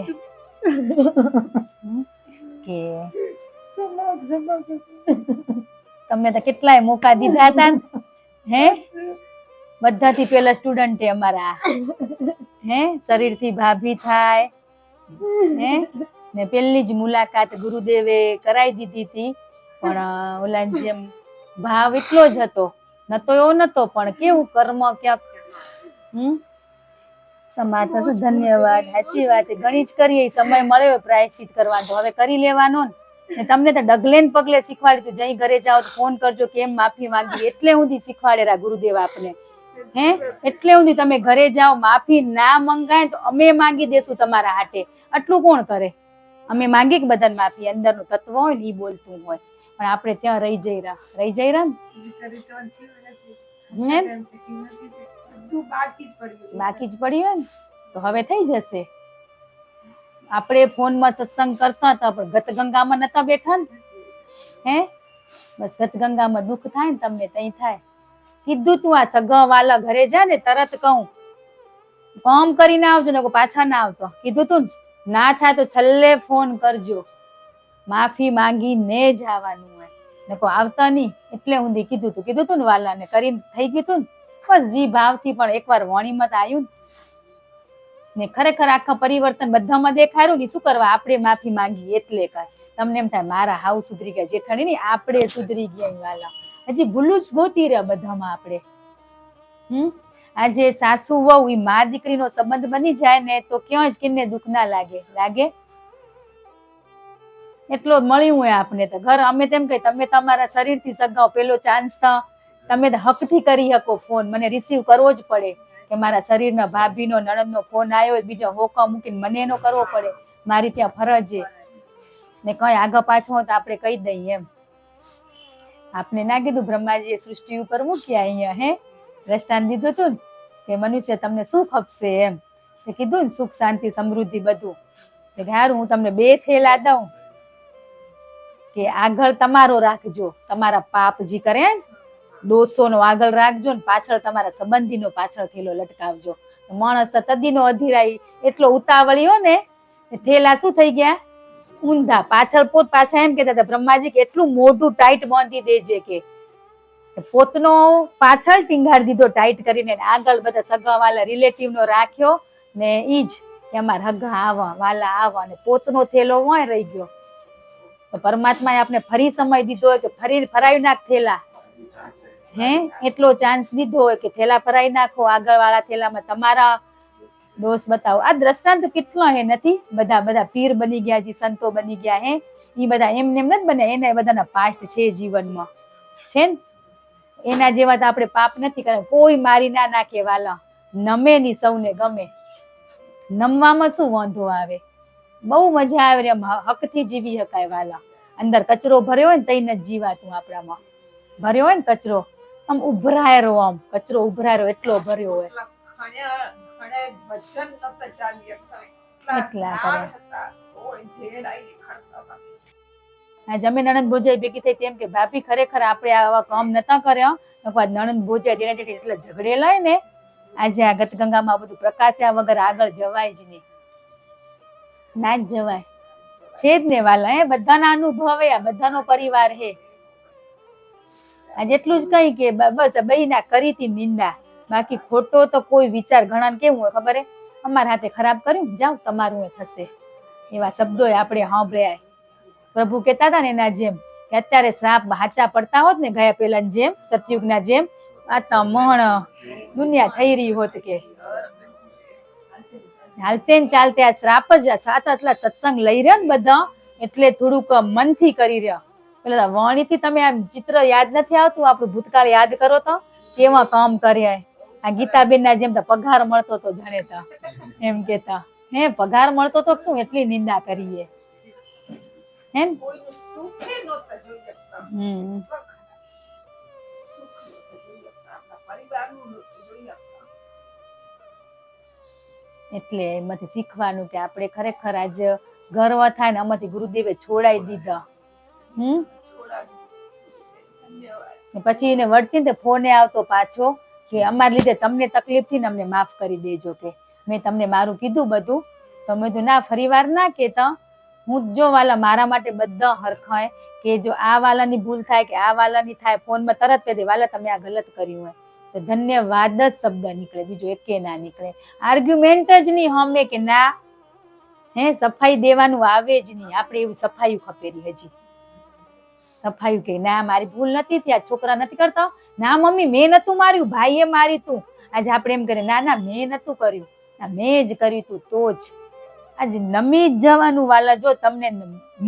કે તમને તો કેટલાય મોકા દીધા હતા હે. બધાથી પેલા સ્ટુડન્ટ અમારા હે. શરીરથી ભાભી થાય હે ને પેલી જ મુલાકાત ગુરુદેવે કરાવી દીધી હતી. પણ ઓલા જેમ ભાવ એટલો જ હતો નતો એવો નતો. પણ કેવું કર્મ ક્યાંક સમાજ શું. ધન્યવાદ. સાચી વાત ઘણી જ કરીએ. સમય મળ્યો પ્રાયશ્ચિત કરવાનો હવે કરી લેવાનો ને. તમને તો ડગલે ને પગલે શીખવાડ્યું. જઈ ઘરે જાઓ તો ફોન કરજો કેમ માફી માંગી. એટલે સુધી શીખવાડેલા ગુરુદેવ આપને હે. એટલે સુધી તમે ઘરે જાઓ માફી ના મંગાય તો અમે માંગી દેશું તમારા હાટે. આટલું કોણ કરે? અમે માંગી કે બધાને માફી. અંદરનું તત્વ હોય ને એ બોલતું હોય. પણ આપણે ત્યાં રહી જઈ રહ્યા ને બાકી જ પડી હોય ને. તો હવે થઈ જશે. આપણે ફોનમાં સત્સંગ કરતા હતા પણ ગતગંગામાં નતા બેઠા ને. હે બસ ગતગંગામાં દુઃખ થાય ને તમને તઈ થાય. કીધું તું આ સગા વાલા ઘરે જા ને તરત કહું કામ કરીને આવજો ને પાછા ના આવતો. કીધું તું ને ના થાય તો છેલ્લે ફોન કરજો, માફી માંગીને જ આવવાનું હોય ને આવતા નહીં. એટલે ઊંધી કીધું તું ને વાલાને કરીને થઈ ગયું તું ને. બસ જી ભાવથી પણ એકવાર વાણીમાં આવ્યું ને ખરેખર આખા પરિવર્તન બધામાં દેખાયું ને. શું કરવા આપણે માફી માંગી એટલે કાંઈ તમને એમ થાય મારા હાવ સુધરી ગયા, જેઠાણી નહીં આપણે સુધરી ગયા વાલા. હજી ભૂલું જ ગોતી રહ્યા બધામાં આપણે. આજે સાસુ વહુ એ મા દીકરીનો સંબંધ બની જાય ને તો ક્યાં જ કિન્ને દુઃખ ના લાગે. એટલો મળ્યું હોય આપણે તો ઘર. અમે તેમ કહી તમે તમારા શરીરથી સગાઓ, પેલો ચાન્સ તો તમે હકથી કરી શકો ફોન. મને રિસીવ કરવો જ પડે કે મારા શરીરના ભાભીનો નણંદનો ફોન આવ્યો, બીજો હોકા મૂકીને મને એનો કરવો પડે. મારી ત્યાં ફરજ ને કઈ આગળ પાછળ હોય તો આપણે કહી દઈએ એમ. આપણે ના કીધું બ્રહ્માજીએ સૃષ્ટિ ઉપર મૂક્યા અહીંયા દ્રષ્ટાંત દીધું હતું કે મનુષ્ય તમને સુખ આપશે એમ. કીધું ને સુખ શાંતિ સમૃદ્ધિ બધું. હારું હું તમને 2 થેલા દઉં કે આગળ તમારો રાખજો, તમારા પાપ જે કરે દોષોનો આગળ રાખજો ને પાછળ તમારા સંબંધીનો પાછળ થેલો લટકાવજો. માણસ તદીનો અધીરાઈ એટલો ઉતાવળ્યો ને થેલા શું થઈ ગયા ઊંધા. પાછા એમ કેતા હતા બ્રહ્માજી કે એટલું મોઢું ટાઈટ બાંધી દેજે કે પોતનો પાછળ ટીંગાડી દીધો ટાઈટ કરીને, આગળ બધા સગા વાલા રિલેટિવ નો રાખ્યો ને ઈ જ કે અમારા હગા આવા વાલા આવા ને પોતનો થેલો વાય રહી ગયો. તો પરમાત્માએ આપણે ફરી સમય દીધો હોય કે ફરી ફરાવી નાખ થેલા. એટલો ચાન્સ દીધો હોય કે થેલા ફરાઈ નાખો, આગળ વાળા થેલામાં તમારા દોષ બતાવો. આ દ્રષ્ટાંત કેટલો નથી. બધા પીર બની ગયા, જે સંતો બની ગયા એ બધા એમને એમ નથી બન્યા. એને બધાના પાસ્ટ છે જીવનમાં છે ને. એના જેવા તો આપણે પાપ નથી કર્યા. કોઈ મારી ના નાખે વાલા, નમે ની સૌને ગમે. નમવામાં શું વાંધો આવે, બહુ મજા આવે એમ હકથી જીવી શકાય વાલા. અંદર કચરો ભર્યો હોય ને તઈ જ જીવાતું. આપણામાં ભર્યો હોય ને કચરો આમ ઉભરાય આમ કચરો ઉભરાય એટલો ભર્યો હોય. જમે નણંદ ભોજાઈ ભેગી થઈ તેમ કે ભાભી ખરેખર આપણે આવા કામ નતા કર્યા. નણંદ ભોજાઈ તેના એટલે ઝઘડેલા ને આજે આ ગતગંગામાં બધું પ્રકાશ્યા વગર આગળ જવાય જ નહીં. ના જ જવાય છે જ ને વાલા. બધાના અનુભવ આ બધાનો પરિવાર હે. આ જેટલું જ કઈ કે બસ બહીના કરી હતી નિંદા, બાકી ખોટો તો કોઈ વિચાર. ઘણા કેવું હોય ખબર હે, અમારા હાથે ખરાબ કર્યું જાઓ તમારું એ થશે. એવા શબ્દો આપણે સાંભળ્યા. પ્રભુ કહેતા હતા ને એના જેમ કે અત્યારે શ્રાપ હાચા પડતા હોત ને ગયા પેલા જેમ સતયુગના જેમ આ તો મણ દુનિયા થઈ રહી હોત કે હાલતે ને ચાલતે. આ શ્રાપ જ સાત આટલા સત્સંગ લઈ રહ્યા ને બધા એટલે થોડુંક મનથી કરી રહ્યા. પેલા વાણીથી તમે આ ચિત્ર યાદ નથી આવતું, આપણું ભૂતકાળ યાદ કરો તો કેવા કામ કર્યા. આ ગીતાબેન ના જેમ તો પગાર મળતો તો જાણે તો એમ કેતા પગાર મળતો તો શું એટલી નિંદા કરીએ હે. એટલે એમાંથી શીખવાનું કે આપણે ખરેખર આજ ગર્વ થાય ને આમાંથી ગુરુદેવે છોડાઈ દીધા. પછી એને વળતી ને ફોને આવતો પાછો કે અમારા લીધે તમને તકલીફ થી ને અમને માફ કરી દેજો કે મેં તમને મારું કીધું બધું. તો મેં તો ના ફરી વાર ના કેતા. હું જો વાલા મારા માટે બધા હરખાય કે જો આ વાલાની ભૂલ થાય કે આ વાલાની થાય ફોનમાં તરત કહી દે વાલા તમે આ ગલત કર્યું હોય તો ધન્યવાદ જ શબ્દ નીકળે, બીજું એકે ના નીકળે. આર્ગ્યુમેન્ટ જ નહીં હમે કે ના સફાઈ દેવાનું આવે જ નહીં. આપણે એવું સફાયું ખપેરી હજી સફાયું કે ના મારી ભૂલ નથી ત્યાં છોકરા નથી કરતા, ના મમ્મી મેં નતું માર્યું ભાઈએ મારી તું. આજે આપણે એમ કરે ના ના મેં નતું કર્યું, ના મેં જ કર્યું તું. તો જ આજે નમી જ જવાનું વાલા. જો તમને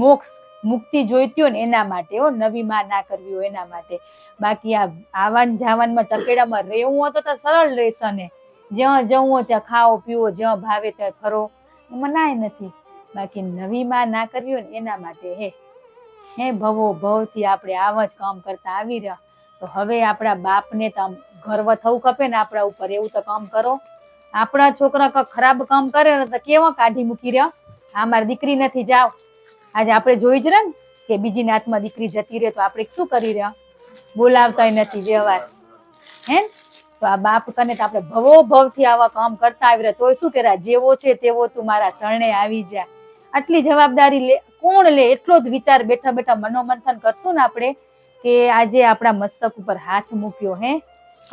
મોક્ષ મુક્તિ જોઈતી હોય ને એના માટે નવી માં ના કરવી હોય એના માટે. બાકી આ આવાન જાવાનમાં ચકેડામાં રહેવું હોય તો સરળ રહેશે ને. જ્યાં જવું હોય ત્યાં ખાઓ પીવો, જ્યાં ભાવે ત્યાં ફરો, એમાં નાય નથી. બાકી નવી માં ના કરવી હોય ને એના માટે ભવો ભવથી આપણે આવા જ કામ કરતા આવી રહ્યા. તો હવે આપણા બાપને તો ગર્વ થવું ખપે ને આપણા ઉપર. એવું તો કામ કરો આપણા છોકરા કંઈક ખરાબ કામ કરે ને તો કેવા કાઢી મૂકી રહ્યો, આ મારી દીકરી નથી, જાઓ. આજે આપણે જોઈ જ રહ્યા ને કે બીજીના હાથમાં દીકરી જતી રહે તો આપણે શું કરી રહ્યા, બોલાવતાય નથી વ્યવહાર, હે. તો આ બાપ કને તો આપણે ભવો ભવથી આવા કામ કરતા આવી રહ્યા, તોય શું કર્યા, જેવો છે તેવો તું મારા શરણે આવી જા. આટલી જવાબદારી લે કોણ લે? એટલો જ વિચાર બેઠા બેઠા મનોમંથન કરશું ને આપણે કે આજે આપણા મસ્તક ઉપર હાથ મૂક્યો, હે,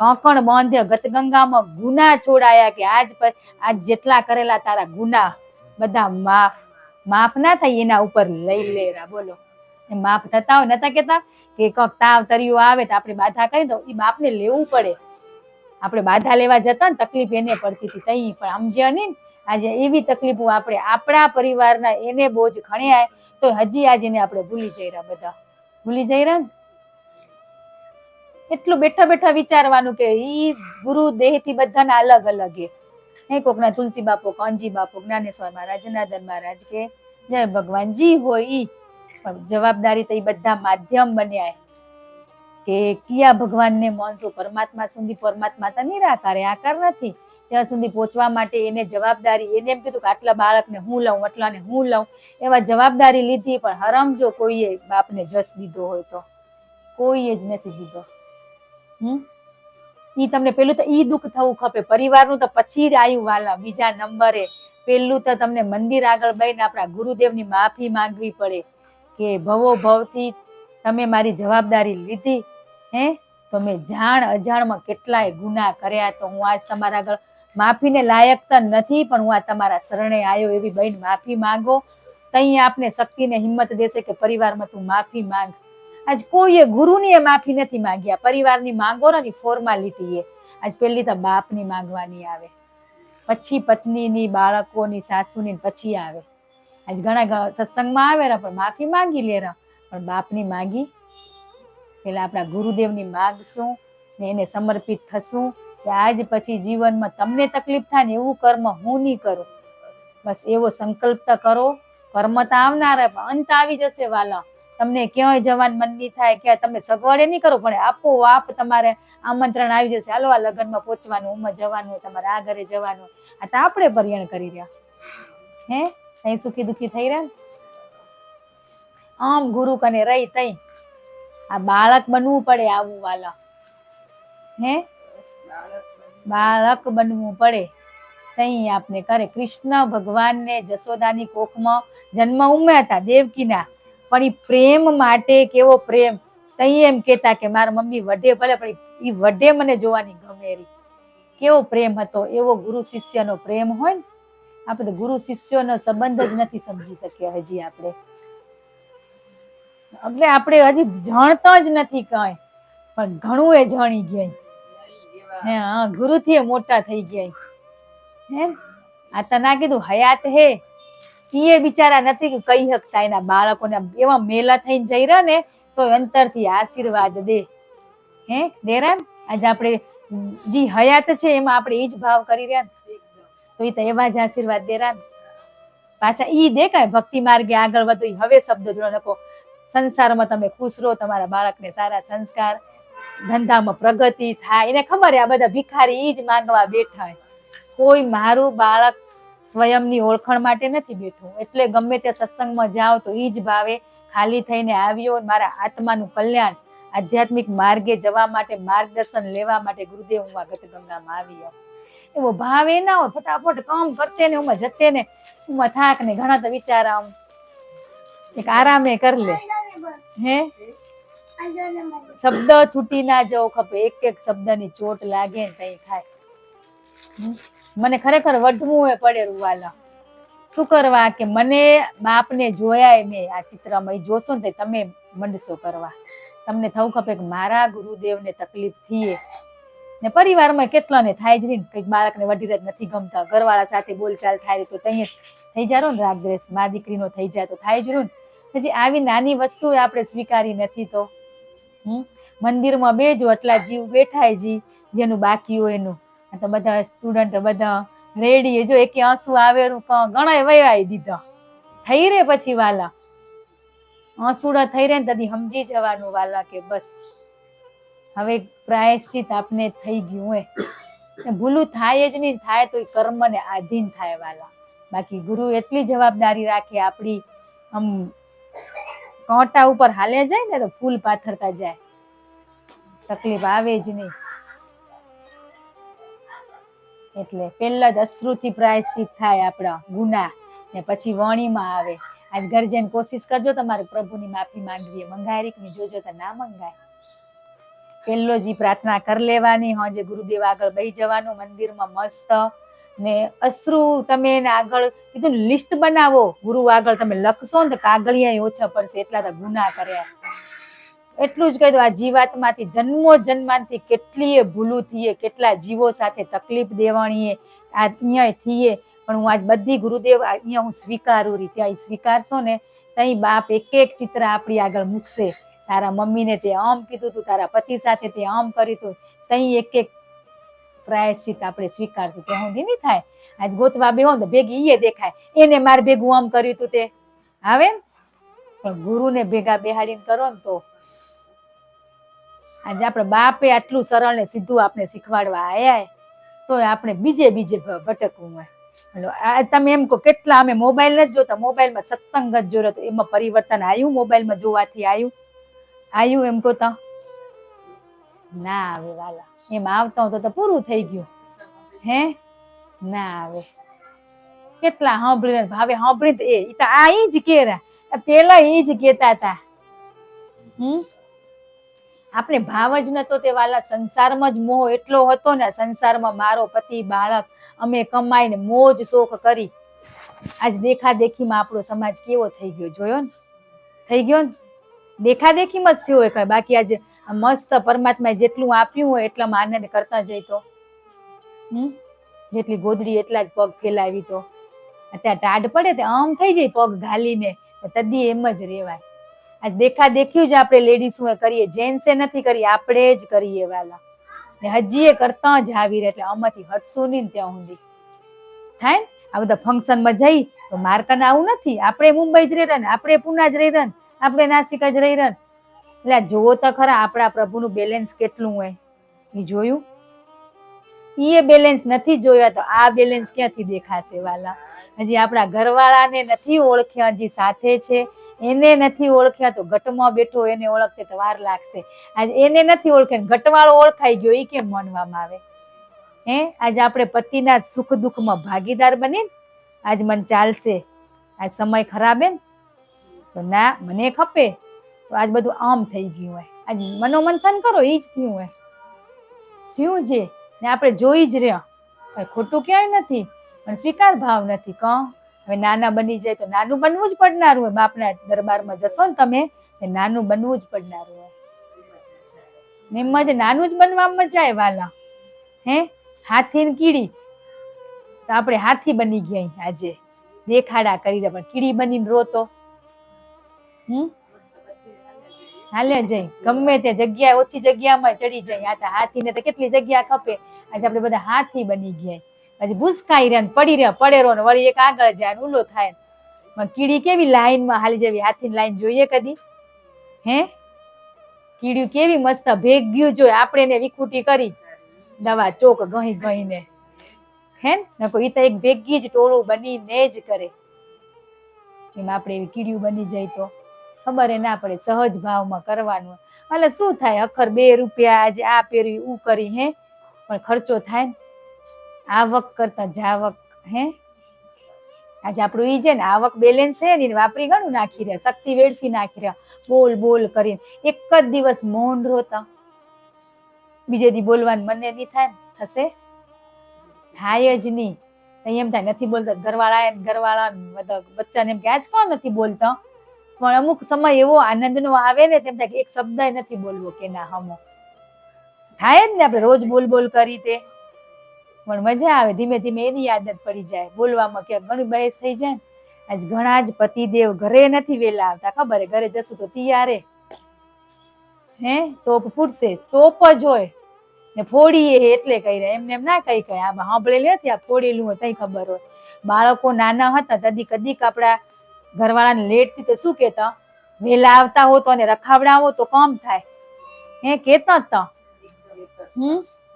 કંકણ બાંધ્યો, ગતગંગામાં ગુના છોડાયા કે આજ જેટલા કરેલા તારા ગુના બધા માફ ના થાય, એના ઉપર લઈ લેરા. બોલો, એ માફ થતા હોય, નતા કેતા કે કંઈક તાવ તરીઓ આવે તો આપણે બાધા કરી દો, એ બાપને લેવું પડે. આપણે બાધા લેવા જતા ને તકલીફ એને પડતી હતી, તઈ પણ સમજ્યા નહીં. આજે એવી તકલીફો આપણે આપણા પરિવારના એને બોજ ખણ્યા તો હજી આજે એને આપણે ભૂલી જઈ રહ્યા, બધા ભૂલી જઈ રહ્યા ને. એટલું બેઠા બેઠા વિચારવાનું કે ઈ ગુરુ દેહ થી બધાના અલગ અલગ હે. કોકના તુલસી બાપો, કાનજી બાપો, જ્ઞાનેશ્વર મહારાજ, જનાર્દન મહારાજ કે જય ભગવાનજી હોય ઈ, પણ જવાબદારી તો એ બધા માધ્યમ બન્યા કે કયા ભગવાનને માનસો. પરમાત્મા સુધી પરમાત્મા તો નિરાકાર આકાર નથી, ત્યાં સુધી પહોંચવા માટે એને જવાબદારી, એને એમ કીધું કે આટલા બાળકને હું લઉં, આટલાને હું લઉં, એવા જવાબદારી લીધી. પણ હરમ જો કોઈએ બાપને જસ દીધો હોય તો કોઈએ જ નથી દીધો. ઈ તમને પેલું તો ઈ દુઃખ થવું ખપે પરિવારનું, તો પછી જ આવ્યું વાલા. બીજા નંબરે પેલું તો તમને મંદિર આગળ બેસીને આપણા ગુરુદેવની માફી માંગવી પડે કે ભવો ભવથી તમે મારી જવાબદારી લીધી, હે, તો મેં જાણ અજાણમાં કેટલાય ગુના કર્યા, તો હું આજ તમારા આગળ માફીને લાયક તો નથી, પણ હું આ તમારા શરણે આવ્યો, એવી બહેન માફી માંગો. તઈ આપને શક્તિને હિંમત દેશે કે પરિવારમાં તું માફી માંગ. આજ કોઈએ ગુરુની માફી નથી માંગ્યા, પરિવારની માંગો ને ફોર્માલિટી એ. આજ પેલી તો બાપની માંગવાની આવે, પછી પત્નીની, બાળકોની, સાસુની, પછી આવે. આજ ઘણા સત્સંગમાં આવે પણ માફી માંગી લે, પણ બાપની માંગી પેલા આપણા ગુરુદેવની માંગશું ને એને સમર્પિત થશું કે આજ પછી જીવનમાં તમને તકલીફ થાય ને એવું કર્મ હું નહીં કરું. બસ એવો સંકલ્પ તો કરો. કર્મ તો આવનાર પણ અંત આવી જશે વાલા. તમને ક્યાંય જવાન મન નહીં થાય, ક્યાં તમે સગવડે નહીં કરો, પણ આપોઆપ તમારે આમંત્રણ આવી જશે, હાલો આ લગ્નમાં પહોંચવાનું, ઉંમર જવાનું, તમારે આ ઘરે જવાનું. આ તો આપણે પરિયણ કરી રહ્યા, હે, તઈ સુખી દુઃખી થઈ રહ્યા. આમ ગુરુ કને રહી તઈ આ બાળક બનવું પડે, આવું વાલા, હે, બાળક બનવું પડે. તઈ આપને કરે. કૃષ્ણ ભગવાનને જશોદાની કોખમાં જન્મ ઉમ્યા હતા દેવકીના, પણ એ પ્રેમ માટે કેવો પ્રેમ. તઈ એમ કેતા કે મારા મમ્મી વઢે ભલે, પણ એ વઢે મને જોવાની ગમે. કેવો પ્રેમ હતો, એવો ગુરુ શિષ્યનો પ્રેમ હોય ને. આપણે ગુરુ શિષ્યનો સંબંધ જ નથી સમજી શક્યા હજી આપણે. એટલે આપણે હજી જાણતા જ નથી કઈ, પણ ઘણું એ જાણી ગયા. હા, ગુરુથી મોટા થઈ ગયા. હે, આ તો ના કીધું હયાત હે, એ બિચારા નથી કહી શકતા એના બાળકોને. એવા મેલા થઈને જઈ રહ્યા ને તો અંતરથી આશીર્વાદ દે, હે, દેરા. આજે આપણે જે હયાત છે એમાં આપણે એ જ ભાવ કરી રહ્યા ને, તો એ તો એવા જ આશીર્વાદ દેરા. પાછા ઈ દેખાય ભક્તિ માર્ગે આગળ વધુ. હવે શબ્દ જોડો નકો, સંસારમાં તમે ખુશ રહો, તમારા બાળકને સારા સંસ્કાર, ધંધામાં પ્રગતિ થાય. એને ખબર આ બધા ભિખારી ઈ જ માંગવા બેઠા હોય. કોઈ મારું બાળક સ્વયંની ઓળખાણ માટે નથી બેઠું. એટલે ગમે તે સત્સંગમાં જાઓ તો ઈ જ ભાવે ખાલી થઈને આવ્યો, મારા આત્માનું કલ્યાણ, આધ્યાત્મિક માર્ગે જવા માટે, માર્ગદર્શન લેવા માટે ગુરુદેવ હું આ ગતગંગામાં આવ્યો. એવો ભાવ એ ના હોય ફટાફટ કામ કરતે ને ઉમાં જતે ને ઉમાં થાક ને. ઘણા તો વિચાર આમ એક આરામે કર લે, હે, શબ્દ છૂટી ના જવો ખપે. એક એક શબ્દની ચોટ લાગે ને તઈ થાય. મને ખરેખર વઢવું એ પડે રૂવાલા. શું કરવા કે મને બાપને જોયા મેં આ ચિત્રમાં. જોશો ને તમે મંડશો કરવા. તમને થવું ખપે કે મારા ગુરુદેવને તકલીફ થઈએ ને પરિવારમાં કેટલાને થાય જ નહીં. કંઈક બાળકને વઢી જ નથી ગમતા, ઘરવાળા સાથે બોલચાલ થાય તો ત્યાં થઈ જાય ને રાગદ્વેષ. મા દીકરીનો થઈ જાય તો થાય જ ને. હજી આવી નાની વસ્તુ આપણે સ્વીકારી નથી તો મંદિરમાં બેજો એટલા જીવ બેઠાય જી જેનું બાકી હોય એનું. તો બધા સ્ટુડન્ટ બધા રેડી. જો એક આંસુ આવે ઘણા વયાઈ દીધા થઈ રે. પછી વાલા આંસુડા થઈ રે ને તદી સમજી જવાનું વાલા કે બસ હવે પ્રાયશ્ચિત આપને થઈ ગયું હોય. ને ભૂલું થાય જ નહીં, થાય તો એ કર્મને આધીન થાય વાલા. બાકી ગુરુ એટલી જવાબદારી રાખે આપણી, આમ કાંટા ઉપર હાલે જાય ને તો ફૂલ પાથરતા જાય, તકલીફ આવે જ નહીં. એટલે પહેલા જ અશ્રુથી પ્રાયશ્ચિત થાય આપણા ગુના, ને પછી વાણીમાં આવે. આજ ઘર જઈને કોશિશ કરજો તમારે પ્રભુની માફી માંગવી, મંગાય કે જોજો તો ના મંગાય. પહેલો જ પ્રાર્થના કરી લેવાની, જે ગુરુદેવ આગળ બેસી જવાનું મંદિરમાં મસ્ત, ને અશ્રુ તમે એને આગળ કીધું ને લિસ્ટ બનાવો, ગુરુ આગળ તમે લખશો ને તો કાગળિયા ઓછા પડશે, એટલા તો ગુના કર્યા. એટલું જ કહી દો, આ જીવાતમાંથી જન્મો જન્માંથી કેટલીય ભૂલું થઈએ, કેટલા જીવો સાથે તકલીફ દેવાણીએ, આ અહીંયા થઈએ, પણ હું આજ બધી ગુરુદેવ અહીંયા હું સ્વીકારું રહી. ત્યાં સ્વીકારશો ને ત્યાં બાપ એક એક ચિત્ર આપણી આગળ મૂકશે. તારા મમ્મીને તે આમ કીધું તું, તારા પતિ સાથે તે આમ કર્યું તું, ત્યાં એક એક પ્રાયશ્ચિત આપણે સ્વીકારતું. ત્યાં સુધી નહીં થાય. આજ ગોતવા બેહો તો ભેગી એ દેખાય, એને મારે ભેગું આમ કર્યું તું તે આવે, પણ ગુરુને ભેગા બેહાડીને કરો ને તો. આજે આપણે બાપે આટલું સરળ ને સીધું આપણે શીખવાડવા આયા, તો આપણે બીજે ભટકવું હોય. તમે એમ કહો કેટલા અમે મોબાઈલ નથી જોતા, મોબાઈલમાં સત્સંગ જ જોયો તો એમાં પરિવર્તન આવ્યું? મોબાઈલમાં જોવાથી આવ્યું એમ કહો તો ના આવે વાલા. એમ આવતા હોય તો પૂરું થઈ ગયું, હે ના આવે. કેટલા સાંભળીને ભાવે સાંભળી એ તો આ ઈ જ કેરા, પેલા ઈ જ કેતા હતા. આપણે ભાવ જ નતો તે વાલા. સંસારમાં જ મોહ એટલો હતો ને, સંસારમાં મારો પતિ બાળક અમે કમાઈને મોજ શોખ કરી. આજ દેખા દેખીમાં આપણો સમાજ કેવો થઈ ગયો, જોયો ને? થઈ ગયો ને, દેખા દેખીમાં જ થયો હોય કઈ. બાકી આજે મસ્ત પરમાત્માએ જેટલું આપ્યું હોય એટલામાં આનંદ કરતા જઈતો. જેટલી ગોદડી એટલા જ પગ ફેલાવી તો. અત્યારે ટાઢ પડે તે આમ થઈ જાય પગ ઘાલીને, તદી એમ જ રેવાય. આ દેખા દેખ્યું જ આપણે લેડીઝ કરીએ, જેન્ટ્સે નથી કરી, આપણે જ કરીએ વાલા. ને હજી એ કરતા જ આવી રહે, એટલે આમાંથી હટશું નહીં ત્યાં સુધી થાય ને. આ બધા ફંક્શનમાં જઈ તો માર્કન આવું નથી, આપણે મુંબઈ જ રહી રહ્યા ને, આપણે પુના જ રહી રહ્યા ને, આપણે નાસિક જ રહી રહ્યા. એટલે જોવો તો ખરા આપણા પ્રભુનું બેલેન્સ કેટલું હોય, એ જોયું? એ બેલેન્સ નથી જોયા તો આ બેલેન્સ ક્યાંથી દેખાશે વાલા? હજી આપણા ઘરવાળાને નથી ઓળખ્યા, હજી સાથે છે એને નથી ઓળખ્યા, તો ઘટમાં બેઠો એને ઓળખતે તો વાર લાગશે. આજે એને નથી ઓળખ્યા, ઘટવાળો ઓળખાઈ ગયો, એ કેમ માનવામાં આવે? હે આજે આપણે પતિના સુખ દુઃખમાં ભાગીદાર બની આજ મને ચાલશે, આજ સમય ખરાબ હે તો ના મને ખપે, તો આજ બધું આમ થઈ ગયું હોય. આજ મનોમંથન કરો, એ જ થયું હોય, થયું છે ને આપણે જોઈ જ રહ્યા. કઈ ખોટું ક્યાંય નથી, પણ સ્વીકાર ભાવ નથી. હવે નાના બની જાય તો નાનું બનવું જ પડનારું હોય. બાપના દરબારમાં જશો ને તમે, નાનું બનવું જ પડનારું હોય. એમાં જ નાનું જ બનવામાં જાય વાલા. હે હાથી ને કીડી, તો આપણે હાથી બની ગયા આજે, દેખાડા કરી રહ્યા, પણ કીડી બનીને રોતો હાલે જઈ ગમે તે જગ્યાએ, ઓછી જગ્યામાં ચડી જાય. આ હાથીને તો કેટલી જગ્યા ખપે, આજે આપણે બધા હાથી બની ગયા. પછી ભૂસકાઈ રહ્યા ને પડી રહ્યા, પડેરો ને વળી એક આગળ જાય ને ઉલો થાય. પણ કીડી કેવી લાઈનમાં હાલી જેવી, હાથીની લાઈન જોઈએ કદી? હે કીડી કેવી મસ્ત ભેગ્યું જોઈએ, આપણે એને વિખૂટી કરી દવા ચોક ગહીને, હે ને કોઈ તો એક ભેગી જ ટોળું બનીને જ કરે. એમ આપણે એવી કીડીયું બની જાય તો ખબર ના પડે, સહજ ભાવમાં કરવાનું. એટલે શું થાય, અખર 2 રૂપિયા આજે આ પહેર્યું ઉ કરી, હે પણ ખર્ચો થાય ને, આવક કરતા જાવક. હે આજે આપણું ઈ છે ને આવક બેલેન્સ છે ને, વાપરી ઘણું નાખી રહ્યા, શક્તિ વેડફી નાખી રહ્યા, બોલ બોલ કરીને. એક જ દિવસ મૌન રોતા, બીજે દી બોલવાનું મને નહીં થાય ને, થશે? થાય જ નહીં. એમ થાય નથી બોલતા, ઘરવાળા બધા બચ્ચાને એમ કે આજ કોણ નથી બોલતા, પણ અમુક સમય એવો આનંદનો આવે ને, તેમ થાય કે એક શબ્દ નથી બોલવો કે ના હમો. થાય જ ને, આપણે રોજ બોલ બોલ કરી તે, પણ મજા આવે. ધીમે ધીમે એની આદત પડી જાય, બોલવામાં ક્યાંક ઘણી બહેસ થઈ જાય. આજ ઘણા જ પતિદેવ ઘરે નથી વેલા આવતા, ખબર? ઘરે જશું તો તૈયારે, હે તોપ ફૂટશે, તોપ જ હોય ને ફોડીએ એટલે કહી રહ્યા, એમને એમ ના કઈ આ સાંભળેલી નથી, આ ફોડેલું હોય તઈ ખબર હોય. બાળકો નાના હતા કદીક આપણા ઘરવાળાને લેટ થી તો શું કેતા, વેલા આવતા હો તો અને રખાવડાવો તો કામ થાય, હે કેતા હતા.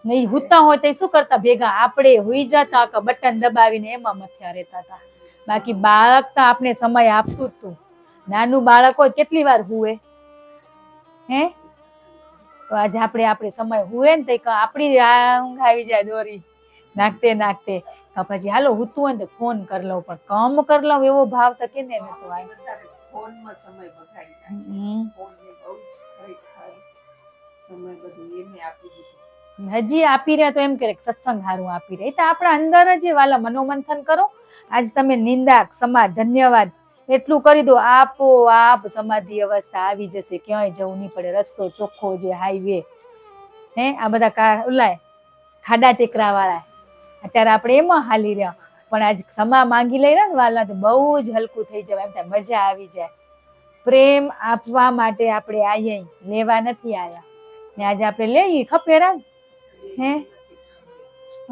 ને ઈ હુતા હોય તો શું કરતા ભેગા આપણે હુઈ જતા કે બટન દબાવીને એમાં મથ્યા રહેતા હતા. બાકી બાળક તો આપણે સમય આપતું જ તું. નાનું બાળક હોય કેટલી વાર હુએ હે? તો આજે આપણે સમય હુએ ને તો આપણી ઊંઘ આવી જાય દોરી નાખતે પછી હાલો હુતું હોય ને તો ફોન કરી લઉં, પણ કામ કરી લઉં એવો ભાવ તો કેને નતો આવ્યો. ફોનમાં સમય બગાડી નાખ્યો. ફોનને બહુ જ ખરેખર સમય બધું એને આપી દીધું. હજી આપી રહ્યા તો એમ કરે સત્સંગ હારું આપી રહ્યા. એ તો આપણા અંદર જ વાલા મનોમંથન કરો. આજ તમે નિંદા ક્ષમા ધન્યવાદ એટલું કરી દો, આપો આપ સમાધિ અવસ્થા આવી જશે. ક્યાંય જવું નહીં પડે. રસ્તો ચોખ્ખો જે હાઈવે હે આ બધા ઓલાય ખાડા ટેકરા વાળા અત્યારે આપણે એમાં હાલી રહ્યા. પણ આજ ક્ષમા માંગી લઈ રહ્યા ને વાલા તો બહુ જ હલકું થઈ જાય. એમ થાય મજા આવી જાય. પ્રેમ આપવા માટે આપણે આયા, લેવા નથી આયા. ને આજે આપણે લઈએ ખપેરા હે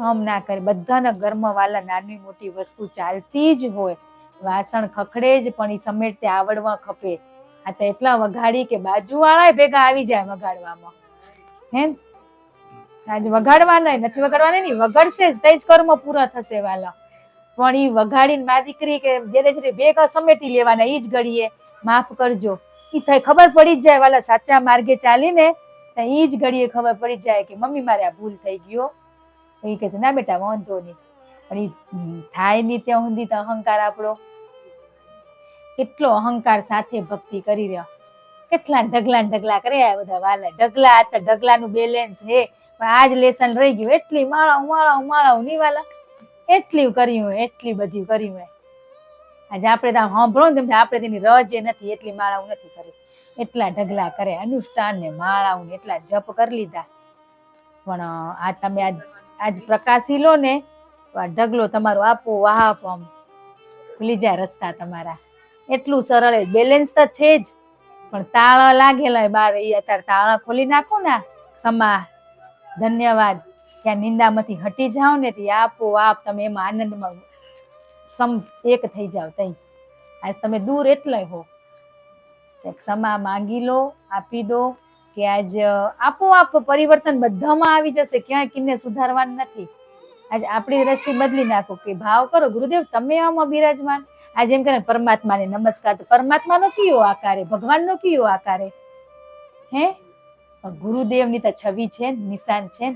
આમ ના કરે. બધાના ઘરમાં વાલા નાની મોટી વસ્તુ ચાલતી જ હોય. વાસણ ખખડે જ પણ એ સમેટતે આવડવા ખપે. આ તો એટલા વગાડી કે બાજુવાળા ભેગા આવી જાય વગાડવામાં હે. આજે વગાડવાના નથી, વગાડવાના નહીં, વગાડશે જ તઈ જ કર્મ પૂરા થશે વાલા. પણ ઈ વગાડીને મા દીકરી કે જે ભેગા સમેટી લેવાના ઈ જ ઘડીએ માફ કરજો ઈ થઈ ખબર પડી જ જાય વાલા. સાચા માર્ગે ચાલીને ઈ જ ઘડીએ ખબર પડી જાય કે મમ્મી મારે આ ભૂલ થઈ ગયો. એ કહે છે ના બેટા વાંધો નહીં. પણ ઈ થાય નહીં ત્યાં સુધી તો અહંકાર આપણો કેટલો અહંકાર સાથે ભક્તિ કરી રહ્યો. કેટલા ઢગલા કર્યા બધા વાલા. ઢગલા આ તો ઢગલાનું બેલેન્સ હે. પણ આજ લેસન રહી ગયું. એટલી માળા ની વાલા એટલી કર્યું, એટલી બધી કર્યું. આજે આપણે ત્યાં સાંભળો ને તેમ આપણે તેની રજ નથી. એટલી માળાઓ નથી કરી. એટલા ઢગલા કરે અનુષ્ઠાન ને માળાઓ ને એટલા જપ કરી લીધા. પણ આ તમે આજ પ્રકાશી લો ને તો આ ઢગલો તમારો આપો વાહ આમ ખુલી જાય રસ્તા તમારા. એટલું સરળ બેલેન્સ તો છે જ. પણ તાળા લાગેલા બાર એ અત્યારે તાળા ખોલી નાખો ને ક્ષમા ધન્યવાદ ત્યાં નિંદામાંથી હટી જાઓ ને તે આપો આપ તમે એમાં આનંદમાં એક થઈ જાવ. તઈ આજ તમે દૂર એટલે હો ક્ષમા માંગી લો, આપી દો કે આજ આપોઆપ પરિવર્તન બધામાં આવી જશે. ક્યાંય કિન્ને સુધારવાનું નથી. આજે આપણી દ્રષ્ટિ બદલી નાખો કે ભાવ કરો ગુરુદેવ તમે આમાં બિરાજમાન. આજે એમ કરે પરમાત્માને નમસ્કાર, તો પરમાત્માનો કયો આકાર હે? ભગવાનનો કયો આકાર હે? ગુરુદેવની તો છવી છે, નિશાન છે,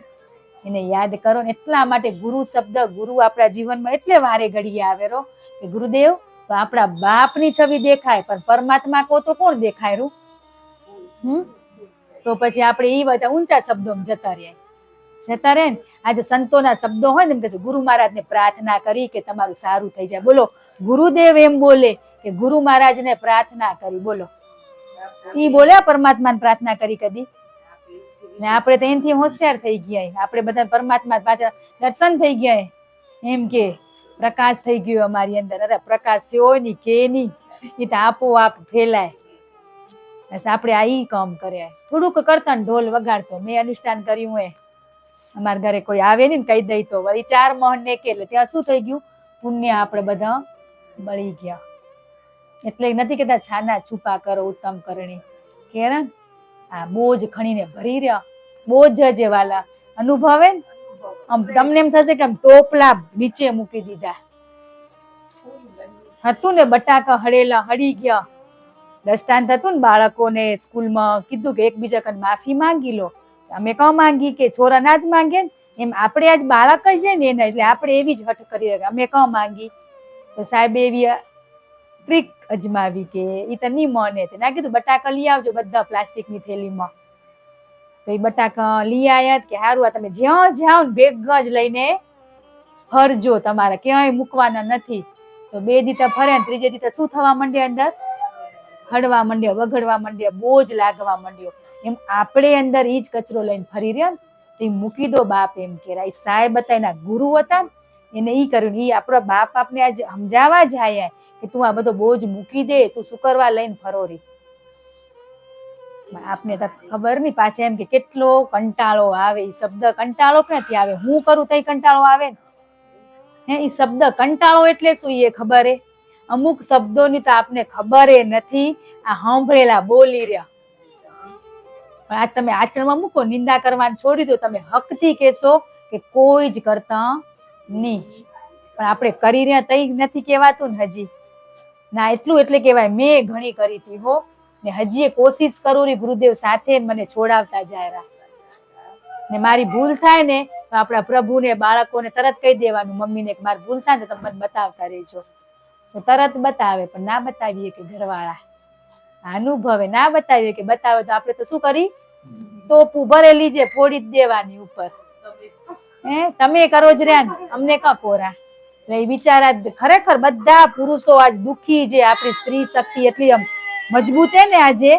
એને યાદ કરો ને. એટલા માટે ગુરુ શબ્દ ગુરુ આપણા જીવનમાં એટલે વારે ઘડીએ આવેલો કે ગુરુદેવ તો આપણા બાપની છવી દેખાય, પણ પરમાત્મા કહો તો કોણ દેખાય રૂ? તો પછી આપણે એ બધા ઊંચા શબ્દોમાં જતા રહે ને. આજે સંતોના શબ્દો હોય ને એમ કે ગુરુ મહારાજને પ્રાર્થના કરી કે તમારું સારું થઈ જાય. બોલો ગુરુદેવ એમ બોલે કે ગુરુ મહારાજને પ્રાર્થના કરી. બોલો ઈ બોલ્યા પરમાત્માને પ્રાર્થના કરી કદી? ને આપણે તો એનાથી હોશિયાર થઈ ગયા. આપણે બધા પરમાત્મા પાછા દર્શન થઈ ગયા. એમ કે પ્રકાશ થઈ ગયો અમારી અંદર. અરે પ્રકાશ થયો હોય ને કે નહીં, એ તો આપોઆપ ફેલાય. બસ આપણે આ ઈ કામ કર્યા. થોડુંક કરતા ને ઢોલ વગાડતો. મેં અનુષ્ઠાન કર્યું હોય અમારા ઘરે કોઈ આવે ને કહી દઈ તો વળી 4 મહન ને કે એટલે ત્યાં શું થઈ ગયું? પુણ્ય આપણે બધા બળી ગયા. એટલે નથી કેતા છાના છુપા કરો ઉત્તમ કરણી કે ને આ બોજ ખણીને ભરી રહ્યા. બોજ જ વાલા અનુભવે ને આમ તમને એમ થશે કે આમ ટોપલા નીચે મૂકી દીધા હતું ને. બટાકા હળેલા હળી ગયા. દ્રષ્ટાંત હતું ને બાળકોને સ્કૂલમાં કીધું કે એકબીજા કને માફી માંગી લો. અમે કાં માંગી કે છોરા ના જ માંગે ને એમ આપણે આજ બાળક જ છે ને એને એટલે આપણે એવી જ હઠ કરી રહ્યા. અમે કાં માંગી તો સાહેબ એવી ટ્રીક અજમાવી કે એ તો નહીં મને ના કીધું બટાકા લઈ આવજો બધા પ્લાસ્ટિકની થેલીમાં. તો એ બટાકા લઈ આવ્યા કે સારું આ તમે જ્યાં જાઓ ને ભેગા જ લઈને ફરજો. તમારે ક્યાંય મૂકવાના નથી. તો 2 દીતા ફર્યા, 3જે દીતા શું થવા માંડ્યા? અંદર હળવા માંડ્યા, વગડવા માંડ્યા, બોજ લાગવા માંડ્યો. એમ આપણે અંદર ઈ જ કચરો લઈને ફરી રહ્યા ને તો એ મૂકી દો બાપ એમ કે સાહેબ હતા એના ગુરુ હતા ને એને ઈ કર્યું. ઈ આપણો બાપ આપને આજ સમજાવવા જ આયા કે તું આ બધો બોજ મૂકી દે, તું શું કરવા લઈને ફરો રી. આપને તો ખબર નહીં. પાછા એમ કે કેટલો કંટાળો આવે. એ શબ્દ કંટાળો ક્યાંથી આવે? હું કરું તઈ કંટાળો આવે ને હે? એ શબ્દ કંટાળો એટલે શું એ ખબર હે? અમુક શબ્દોની તો આપને ખબર નથી. આ સાંભળેલા બોલી રહ્યા પણ આજ તમે આચરણમાં મૂકો, નિંદા કરવાનું છોડી દો, તમે હકથી કહેશો કે કોઈ જ કરતા નહીં. પણ આપણે કરી રહ્યા તઈ નથી કહેવાતું ને હજી. ના એટલું એટલે કહેવાય મેં ઘણી કરી હતી હો, ને હજી એ કોશિશ કરું રહી ગુરુદેવ સાથે મને છોડાવતા જાય. ને મારી ભૂલ થાય ને તો આપણા પ્રભુને બાળકોને તરત કહી દેવાનું, મમ્મીને કે મારી ભૂલ થાય ને તો તમે મને બતાવતા રહેજો. તો તરત બતાવે, પણ ના બતાવીએ કે ઘરવાળા અનુભવે, ના બતાવીએ કે બતાવે તો આપણે તો શું કરી, ટોપું ભરેલી છે ફોડી જ દેવાની ઉપર. તમે કરો જ રહ્યા ને, અમને કા કોરા. એટલે એ બિચારા ખરેખર બધા પુરુષો આજ દુખી છે. આપણી સ્ત્રી શક્તિ એટલી આમ મજબૂત હે ને, આજે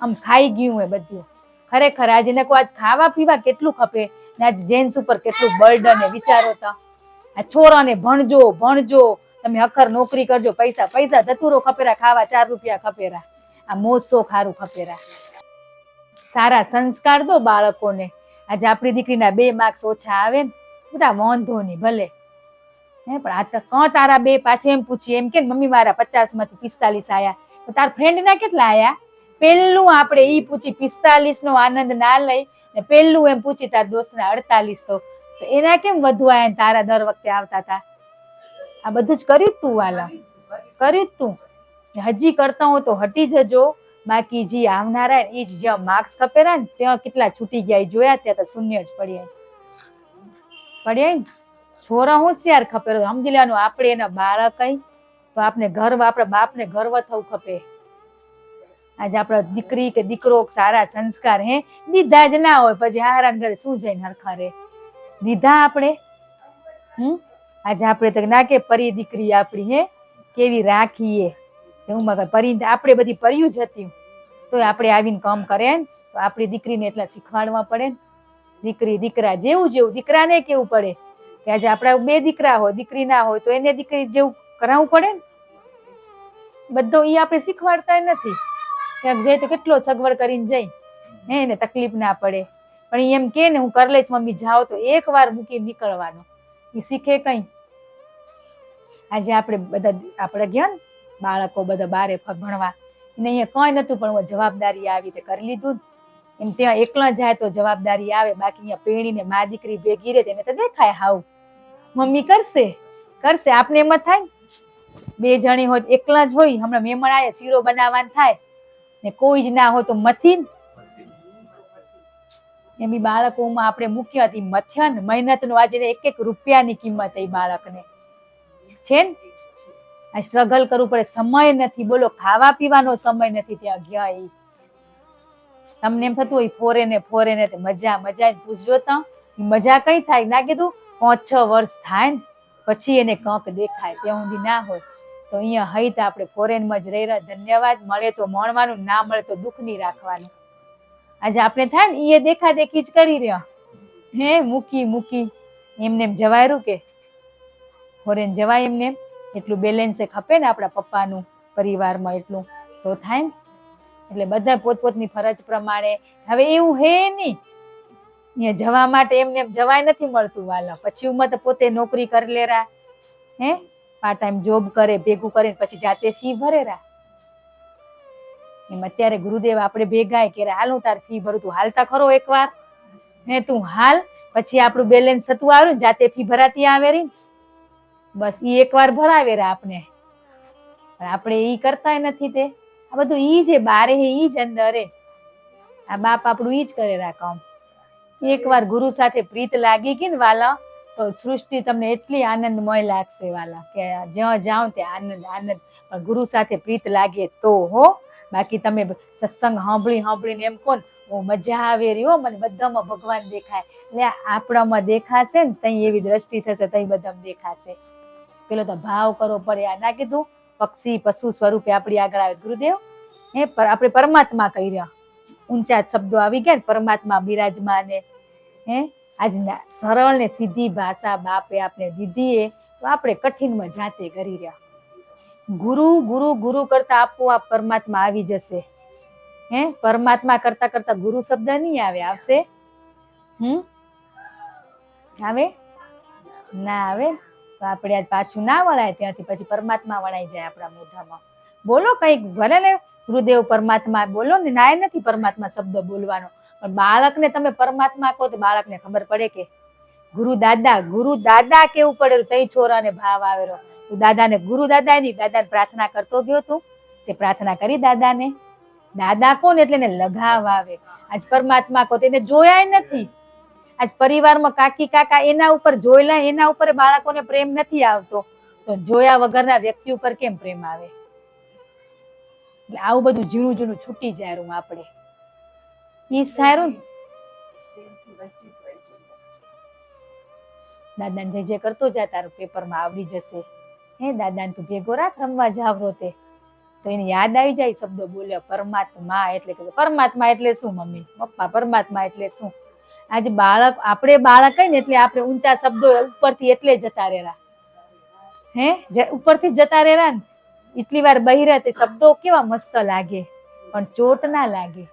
આમ ખાઈ ગયું હે બધું. ખરેખર આજે ને આજ ખાવા પીવા કેટલું ખપે ને આજ જેન્ટ્સ ઉપર કેટલું બર્ડન હે. વિચારો તો આ છોરાને ભણજો ભણજો, તમે હખર નોકરી કરજો, પૈસા પૈસા ધતુરો ખપેરા, ખાવા 4 રૂપિયા ખપેરા, આ મોસો ખારું ખપેરા. સારા સંસ્કાર દો બાળકોને. આજે આપણી દીકરીના 2 માર્ક્સ ઓછા આવે ને, બધા વાંધો નહીં ભલે, પણ આ તો કાં તારા 2 પાછે એમ પૂછીએ એમ કે મમ્મી મારા 50 માંથી 45 આયા, તો તાર ફ્રેન્ડ ના કેટલા આયા? પેલું આપણે ઈ પૂછી 45 નો આનંદ ના લઈ ને પેલું એમ પૂછી તાર દોસ્તના 48 તો એના કેમ વધુ આયા ને તારા દર વખતે આવતા હતા? આ બધું જ કર્યું તું વાલા, કર્યું તું. હજી કરતા હો તો હટી જજો. બાકી જે આવનારા એ જ જ્યાં માર્ક્સ ખપેરા ને ત્યાં કેટલા છૂટી ગયા જોયા, ત્યાં તો શૂન્ય જ પડ્યા ને. છોરા હોશિયાર ખપેરો સમજી લેવાનું. આપણે એના બાળક તો આપણે ગર્વ, આપણા બાપને ગર્વ થવું ખપે. આજે આપણા દીકરી કે દીકરો સારા સંસ્કાર હે દીધા જ ના હોય, પછી હારા ઘરે શું જઈને હરખા રે દીધા આપણે. આજે આપણે તો ના કે પરી દીકરી આપણી હે કેવી રાખીએ, એવું પરી આપણે બધી પરિયું જ હતી, તો આપણે આવીને કામ કરે ને તો આપણી દીકરીને એટલા શીખવાડવા પડે ને. દીકરી દીકરા જેવું જેવું દીકરાને કેવું પડે કે આજે આપણા 2 દીકરા હોય, દીકરી ના હોય તો એને દીકરી જેવું કરાવવું પડે ને. બધો ઈ આપણે શીખવાડતા નથી. ક્યાંક જાય તો કેટલો સગવડ કરીને જાય હે, એને તકલીફ ના પડે. પણ એમ કે ને હું કરી લઈશ મમ્મી, જાઓ તો 1 વાર મૂકી નીકળવાનું, એ શીખે કઈ. આજે આપણે બધા આપણે ગયા ને બાળકો બધા બારે ભણવા, એને અહીંયા કઈ નતું, પણ જવાબદારી આવી તે કરી લીધું ને. એમ ત્યાં એકલા જાય તો જવાબદારી આવે, બાકી અહીંયા પેણીને મા દીકરી ભેગી રહે તેને તો દેખાય હાવ મમ્મી કરશે કરશે. આપને એમ જ થાય ને 2 જણી હોય એકલા જ હોય. હમણાં મહેમાન આવે શીરો બનાવવાનું થાય ને કોઈ જ ના હોય તો મથી ને. એમ બાળકોમાં આપણે મૂક્યા હતી મથ્યા ને મહેનતનું. આજે 1-1 રૂપિયાની કિંમત એ બાળકને છે ને. આ સ્ટ્રગલ કરવું પડે, સમય નથી. બોલો ખાવા પીવાનો સમય નથી ત્યાં ગયા. એ તમને એમ થતું હોય ફોરેને તે મજા પૂછજો તો મજા કઈ થાય? ના કીધું 5-6 વર્ષ થાય ને પછી એને કંક દેખાય, ત્યાં સુધી ના હોય. તો અહીંયા હઈ તો આપણે ફોરેનમાં જ રહી રહ્યા. ધન્યવાદ. મળે તો મળવાનું, ના મળે તો દુઃખ નહીં રાખવાનું. આજે આપણે થાય ને એ દેખા દેખી જ કરી રહ્યા હે, મૂકી એમને એમ જવાયરું કે ફોરેન જવાય એમને? એટલું બેલેન્સ ખપે ને આપણા પપ્પાનું પરિવારમાં, એટલું તો થાય ને. એટલે બધા પોતપોતની ફરજ પ્રમાણે. હવે એવું હે નહીં અહીંયા જવા માટે, એમને એમ જવાય નથી મળતું વાલા. પછી ઉંમર તો પોતે નોકરી કરી લેરા હે, પાર્ટ ટાઈમ જોબ કરે, ભેગું કરીને પછી જાતે ફી ભરેરા. એમ અત્યારે ગુરુદેવ આપણે ભેગા કે હાલ હું તાર ફી ભરું, તું હાલતા ખરો એકવાર હે, તું હાલ. પછી આપણું બેલેન્સ થતું આવ્યું, જાતે ફી ભરાતી આવે રહી. બસ ઈ એકવાર ભરાવે રા આપણે, આપણે ઈ કરતા નથી. તે આ બધું ઈ જે બારે હે ઈ જ અંદર હે. આ બાપ આપણું ઈ જ કરે રા કામ. એકવાર ગુરુ સાથે પ્રીત લાગી ગઈ ને વાલા, તો સૃષ્ટિ તમને એટલી આનંદમય લાગશે વાલા કે જ્યાં જાઓ ત્યાં આનંદ. પણ ગુરુ સાથે પ્રીત લાગે તો હો. બાકી તમે સત્સંગ સાંભળીને એમ કોણ મજા આવે રહી હો, મને બધામાં ભગવાન દેખાય. એટલે આપણામાં દેખાશે ને તઈ એવી દ્રષ્ટિ થશે, તઈ બધામાં દેખાશે. પેલો તો ભાવ કરવો પડે. આ ના કીધું પક્ષી પશુ સ્વરૂપે આપણી આગળ આવે ગુરુદેવ હે, આપણે પરમાત્મા કહી રહ્યા. ઊંચા શબ્દો આવી ગયા ને, પરમાત્મા બિરાજમાન હે. આજના સરળ ને સીધી ભાષા બાપે આપણે દીધી, તો આપણે કઠિનમાં જાતે કરી રહ્યા. ગુરુ ગુરુ ગુરુ કરતા આપોઆપ પરમાત્મા આવી જશે હે. પરમાત્મા કરતા કરતા ગુરુ શબ્દ નહીં આવે? આવશે? આવે ના આવે? તો આપણે આજ પાછું ના વળાય, ત્યાંથી પછી પરમાત્મા વળાઈ જાય આપણા મોઢામાં. બોલો કઈક ભલે ને ગુરુદેવ પરમાત્મા બોલો ને, નાય નથી પરમાત્મા શબ્દ બોલવાનો, પણ બાળકને તમે પરમાત્મા કહો તો બાળકને ખબર પડે કે ગુરુ દાદા કેવું પડેલું તઈ છોરાને ભાવ આવેલો. તું દાદાને ગુરુ દાદા ની દાદાને પ્રાર્થના કરતો ગયો તું, તે પ્રાર્થના કરી દાદાને. દાદા કોણ એટલે એને લગાવ આવે. આજ પરમાત્મા કહો તેને જોયા નથી. આજ પરિવારમાં કાકી કાકા એના ઉપર જોયેલા, એના ઉપર બાળકોને પ્રેમ નથી આવતો, તો જોયા વગરના વ્યક્તિ ઉપર કેમ પ્રેમ આવે? એટલે આવું બધું ઝીણું ઝીણું છૂટી જાય રૂમ આપણે. ઈ સારું ને. દાદાને જે કરતો જા, તારું પેપરમાં આવડી જશે. હે દાદાને તું ભેગો રાખ, રમવા જાવ તે તો એને યાદ આવી જાય શબ્દો બોલ્યો પરમાત્મા એટલે કે પરમાત્મા એટલે શું મમ્મી પપ્પા? પરમાત્મા એટલે શું? આજે બાળક આપણે બાળક કઈ ને એટલે આપણે ઊંચા શબ્દો ઉપરથી એટલે જતા રહેલા. ઉપરથી જતા રહેલા ને એટલી વાર બહિરા તે શબ્દો કેવા મસ્ત લાગે પણ ચોટ ના લાગે.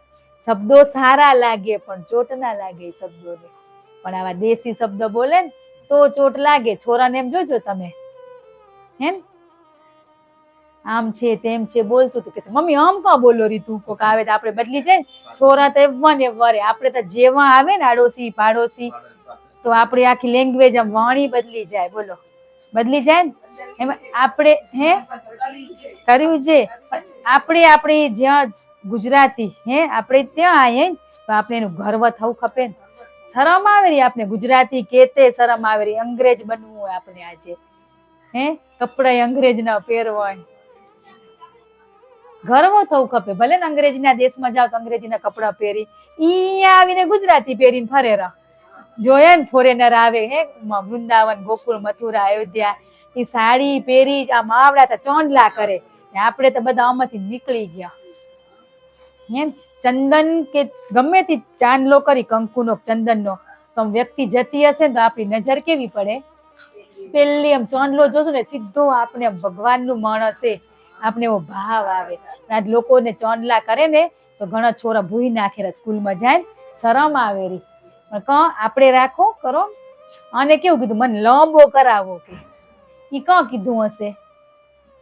શબ્દો સારા લાગે પણ ચોટ ના લાગે શબ્દોને. પણ આવા દેશી શબ્દો બોલે ને તો ચોટ લાગે. છોરાને એમ જોજો તમે, હે આમ છે તેમ છે બોલશું તો કે મમ્મી આમ કા બોલો રી તું? કોક આવે તો આપણે બદલી જાય. છોરા તો એવા ને વરે, આપણે તો જેવા આવે ને આડોશી પાડોશી તો આપણી આખી લેંગ્વેજ આમ વાણી બદલી જાય. બોલો બદલી જાય ને એમાં આપણે કર્યું છે. આપણે આપણી જ્યાં ગુજરાતી આપણે ત્યાં આવીએ તો આપણે એનું ગર્વ થવું ખપે ને. શરમ આવે રહી આપણે ગુજરાતી કેતે શરમ આવે રહી. અંગ્રેજ બનવું હોય આપણે આજે, કપડા અંગ્રેજ ના પહેરવાય, ગર્વ થવું ખપે. ભલે ને અંગ્રેજીના દેશમાં જાવ તો અંગ્રેજીના કપડા પહેરી, અહીંયા આવીને ગુજરાતી પહેરીને ફરેરા. જોયા ને ફોરેનર આવે વૃંદાવન ગોકુળ મથુરા અયોધ્યા, એ સાડી પહેરી આ માવડા તો ચોંડલા કરે. આપણે તો બધા આમાંથી નીકળી ગયા. ચંદન કે ગમે તે ચાંદલો કરી કંકુનો ચંદનનો તો વ્યક્તિ જતી હશે ને તો આપણી નજર કેવી પડે? પેલી આમ ચોંદલો જોશું ને સીધો આપણે ભગવાનનું મણ હશે, આપણે એવો ભાવ આવે. આજ લોકોને ચોંદલા કરે ને તો ઘણા છોરા ભૂઈ નાખે, સ્કૂલમાં જાય શરમ આવે રી. પણ આપણે રાખો કરો. અને કેવું કીધું મને લાંબો કરાવો કે ઈ કીધું હશે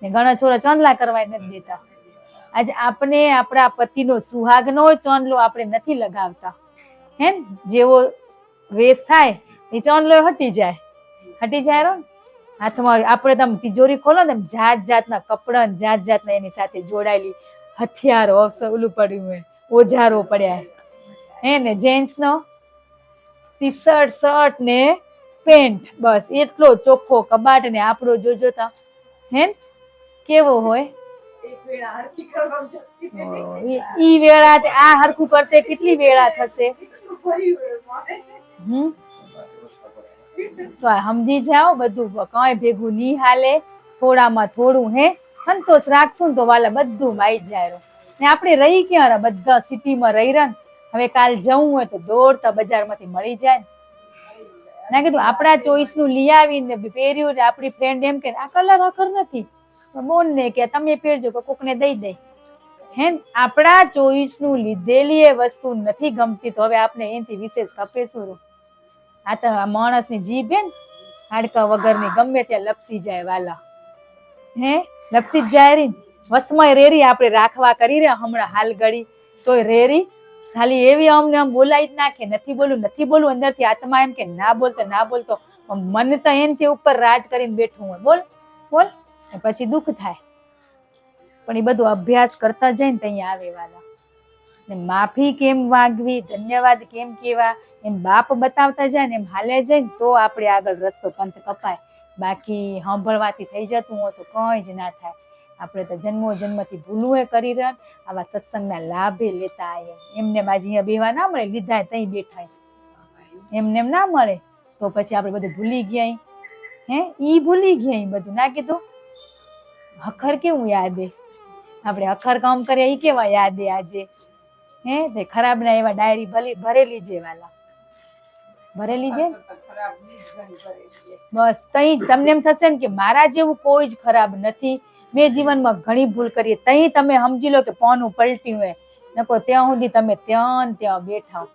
ને ઘણા છોરા ચોંદલા કરવા નથી દેતા. આજે આપણે આપણા પતિનો સુહાગનો ચોંદલો આપણે નથી લગાવતા. જેવો વેશ થાય એ ચોંદલો હટી જાય રો. હાથમાં આપણે તમે તિજોરી ખોલો ને જાત જાતના કપડા જાત જાતના એની સાથે જોડાયેલી હથિયારો ઓલું પડ્યું હોય, ઓજારો પડ્યા ને જેન્ટ્સ નો ટી શર્ટ શર્ટ ને પેન્ટ, બસ એટલો ચોખ્ખો કબાટ ને આપણો જોજો તા કેવો હોય. ઈ વેળા આ હરખું કરતે કેટલી વેળા થશે? તો સમજી જાઓ બધું કઈ ભેગું નહીં હાલે. થોડામાં થોડું સંતોષ રાખશું તો વાલા બધું માઈ જાય. ને આપણે રહી ક્યાં? બધા સિટીમાં રહી રહ્યા. હવે કાલ જવું હોય તો દોડતા બજારમાંથી મળી જાય ના. કીધું આપણા ચોઈસ નું લઈ આવીને પહેર્યું ને આપણી ફ્રેન્ડ એમ કે આ કલર અખર નથી, બોન ને કે તમે પહેરજો કે કોકને દઈ દઈ. આપણા ચોઈસ નું લીધેલી એ વસ્તુ નથી ગમતી તો હવે આપણે એનાથી વિશેષ ખપે શું? આ તો માણસની જીભ ને હાડકા વગરની ગમે ત્યાં લપસી જાય વાલા. લપસી જ જાય રી. વસમાં રેરી આપણે રાખવા કરી રહ્યા હમણાં હાલ ઘડી તોય રેરી ખાલી એવી અમને આમ બોલાઈ જ નાખે. નથી બોલું અંદરથી આત્મા એમ કે ના બોલતો મન તો એનથી ઉપર રાજ કરીને બેઠું હોય. બોલ પછી દુઃખ થાય. પણ એ બધું અભ્યાસ કરતા જાય ને ત્યાં આવે વાલા. ને માફી કેમ માંગવી, ધન્યવાદ કેમ કેવા એમ બાપ બતાવતા જાય ને એમ હાલે જાય ને તો આપણે આગળ રસ્તો પંથ કપાય. બાકી સાંભળવાથી થઈ જતું હોય તો કઈ જ ના થાય. આપણે તો જન્મથી ભૂલું કરી રહ્યા, આવા સત્સંગના લાભે લેતા આવીએ. એમને બાજી અહીંયા બેવા ના મળે, લીધા તઈ બેઠા એમને ના મળે તો પછી આપણે બધું ભૂલી ગયા. ઈ ભૂલી ગયા બધું ના કીધું. અખર કેવું યાદ આપણે અખર કામ કરીએ ઈ કેવા યાદ આજે. તે ખરાબ ના એવા ડાયરી ભરેલી છે વાલા, ભરેલી છે. બસ તઈ જ તમને એમ થશે ને કે મારા જેવું કોઈ જ ખરાબ નથી. મેં જીવનમાં ઘણી ભૂલ કરી. તઈ તમે સમજી લો કે પોનું પલટ્યું હોય નકો ત્યાં સુધી તમે ત્યાં બેઠા.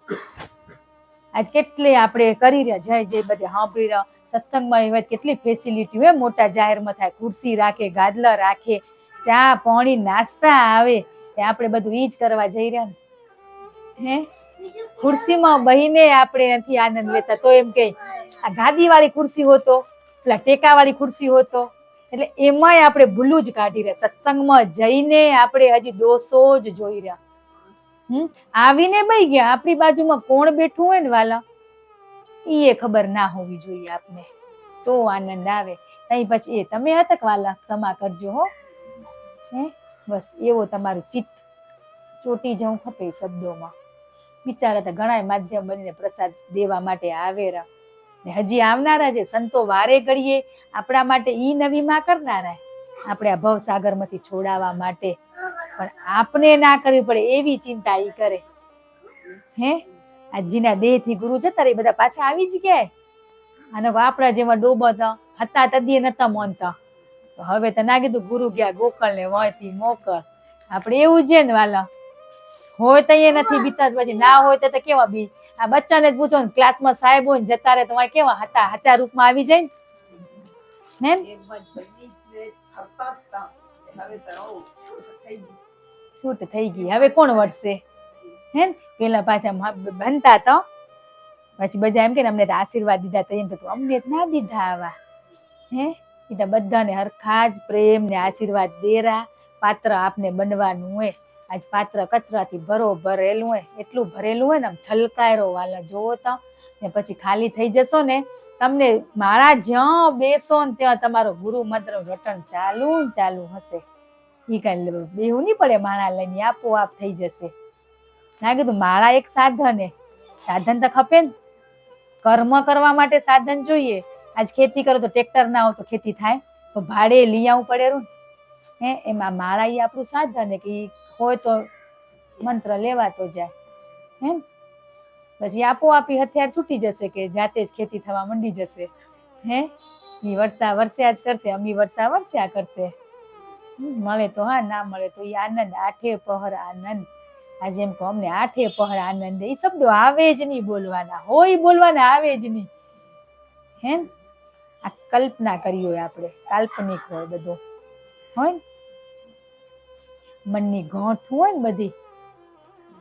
આજ કેટલી આપણે કરી રહ્યા જય બધે સાંભળી રહ્યા. સત્સંગમાં એવા કેટલી ફેસિલિટી હોય, મોટા જાહેરમાં થાય, ખુરશી રાખે, ગાદલા રાખે, ચા પાણી નાસ્તા આવે. આપણે બધું ઈ જ કરવા જઈ રહ્યા ને. હે ખુરશીમાં બહીને આપણે નથી આનંદ લેતા, તો એમ કે આ ગાદી વાળી ખુરશી હોતો, પેલા ટેકા વાળી ખુરશી હોતો, એટલે એમાંય આપણે ભૂલું જ કાઢી રહ્યા. સત્સંગમાં જઈને આપણે હજી દોષો જ જોઈ રહ્યા. આવીને બઈ ગયા, આપણી બાજુમાં કોણ બેઠું હોય ને વાલા, એ ખબર ના હોવી જોઈએ આપને, તો આનંદ આવે. તઈ પછી એ તમે હતા કે વાલા ક્ષમા કરજો હો, હે બસ એવો તમારું ચિત્ત ચોટી જવું ખપે શબ્દોમાં. બિચારા તો ઘણા માધ્યમ બનીને પ્રસાદ દેવા માટે આવેરા, ને હજી આવનારા છે સંતો વારે ઘડીએ આપણા માટે ઈ નવી માં કરનારા, આપણે આ ભવસાગર માંથી છોડાવવા માટે. પણ આપણે ના કરવી પડે એવી ચિંતા ઈ કરે. હે આજના દેહ થી ગુરુ જતા રે બધા પાછા આવી જ ગયા, અને આપણા જેવા ડોબા હતા તદીએ નતા માનતા, તો હવે તો ના કીધું ગુરુ ગયા ગોકળ ને વહીથી મોકળ. આપણે એવું છે ને વાલા, હોય તો એ નથી બીતા, પછી ના હોય તો કેવા બી. આ બચ્ચાને જ પૂછો ને, ક્લાસમાં સાહેબ હોય ને જતા રહે તો કેવા હતા, હાચા રૂપમાં આવી જાય ને. છૂટ થઈ ગઈ, હવે કોણ વળશે? હે પેલા પાછા બનતા તો પછી બધા એમ કે અમને આશીર્વાદ દીધા, તો એમ તો અમને ના દીધા આવા. હે એ તો બધાને હરખા જ પ્રેમ ને આશીર્વાદ દેરા. પાત્ર આપને બનવાનું હોય. આજ પાત્ર કચરાથી ભરેલું હોય, એટલું ભરેલું હોય ને આમ છલકાયરો વાલા જોવો તો, ને પછી ખાલી થઈ જશો ને, તમને માળા જ્યાં બેસો ને ત્યાં તમારો ગુરુ મંત્ર રટણ ચાલુ હશે. ઈ કઈ બેહું નહીં પડે, માળા લઈને આપોઆપ થઈ જશે. ના કીધું માળા એક સાધન, સાધન તો ખપે ને, કર્મ કરવા માટે સાધન જોઈએ. આજ ખેતી કરો તો ટ્રેક્ટર ના હોય તો ખેતી થાય, તો ભાડે લઈ આવવું પડે. હે એમાં માળા ઈ આપણું સાધન કે હોય તો મંત્ર લેવાતો જાય. હે પછી આપોઆપી હથિયાર છૂટી જશે કે જાતે જ ખેતી થવા માંડી જશે. હે ઈ વર્ષા જ કરશે, અમી વર્ષા કરશે. મળે તો હા, ના મળે તો ઈ આનંદ, આઠે પહર આનંદ. આજે એમ કહો અમને આઠે પહર આનંદ. એ શબ્દો આવે જ નહીં બોલવાના, હોય બોલવાના આવે જ નહીં. હે આ કલ્પના કરી હોય, આપણે કાલ્પનિક હોય બધું હોય, મનની ગોઠ હોય ને બધી.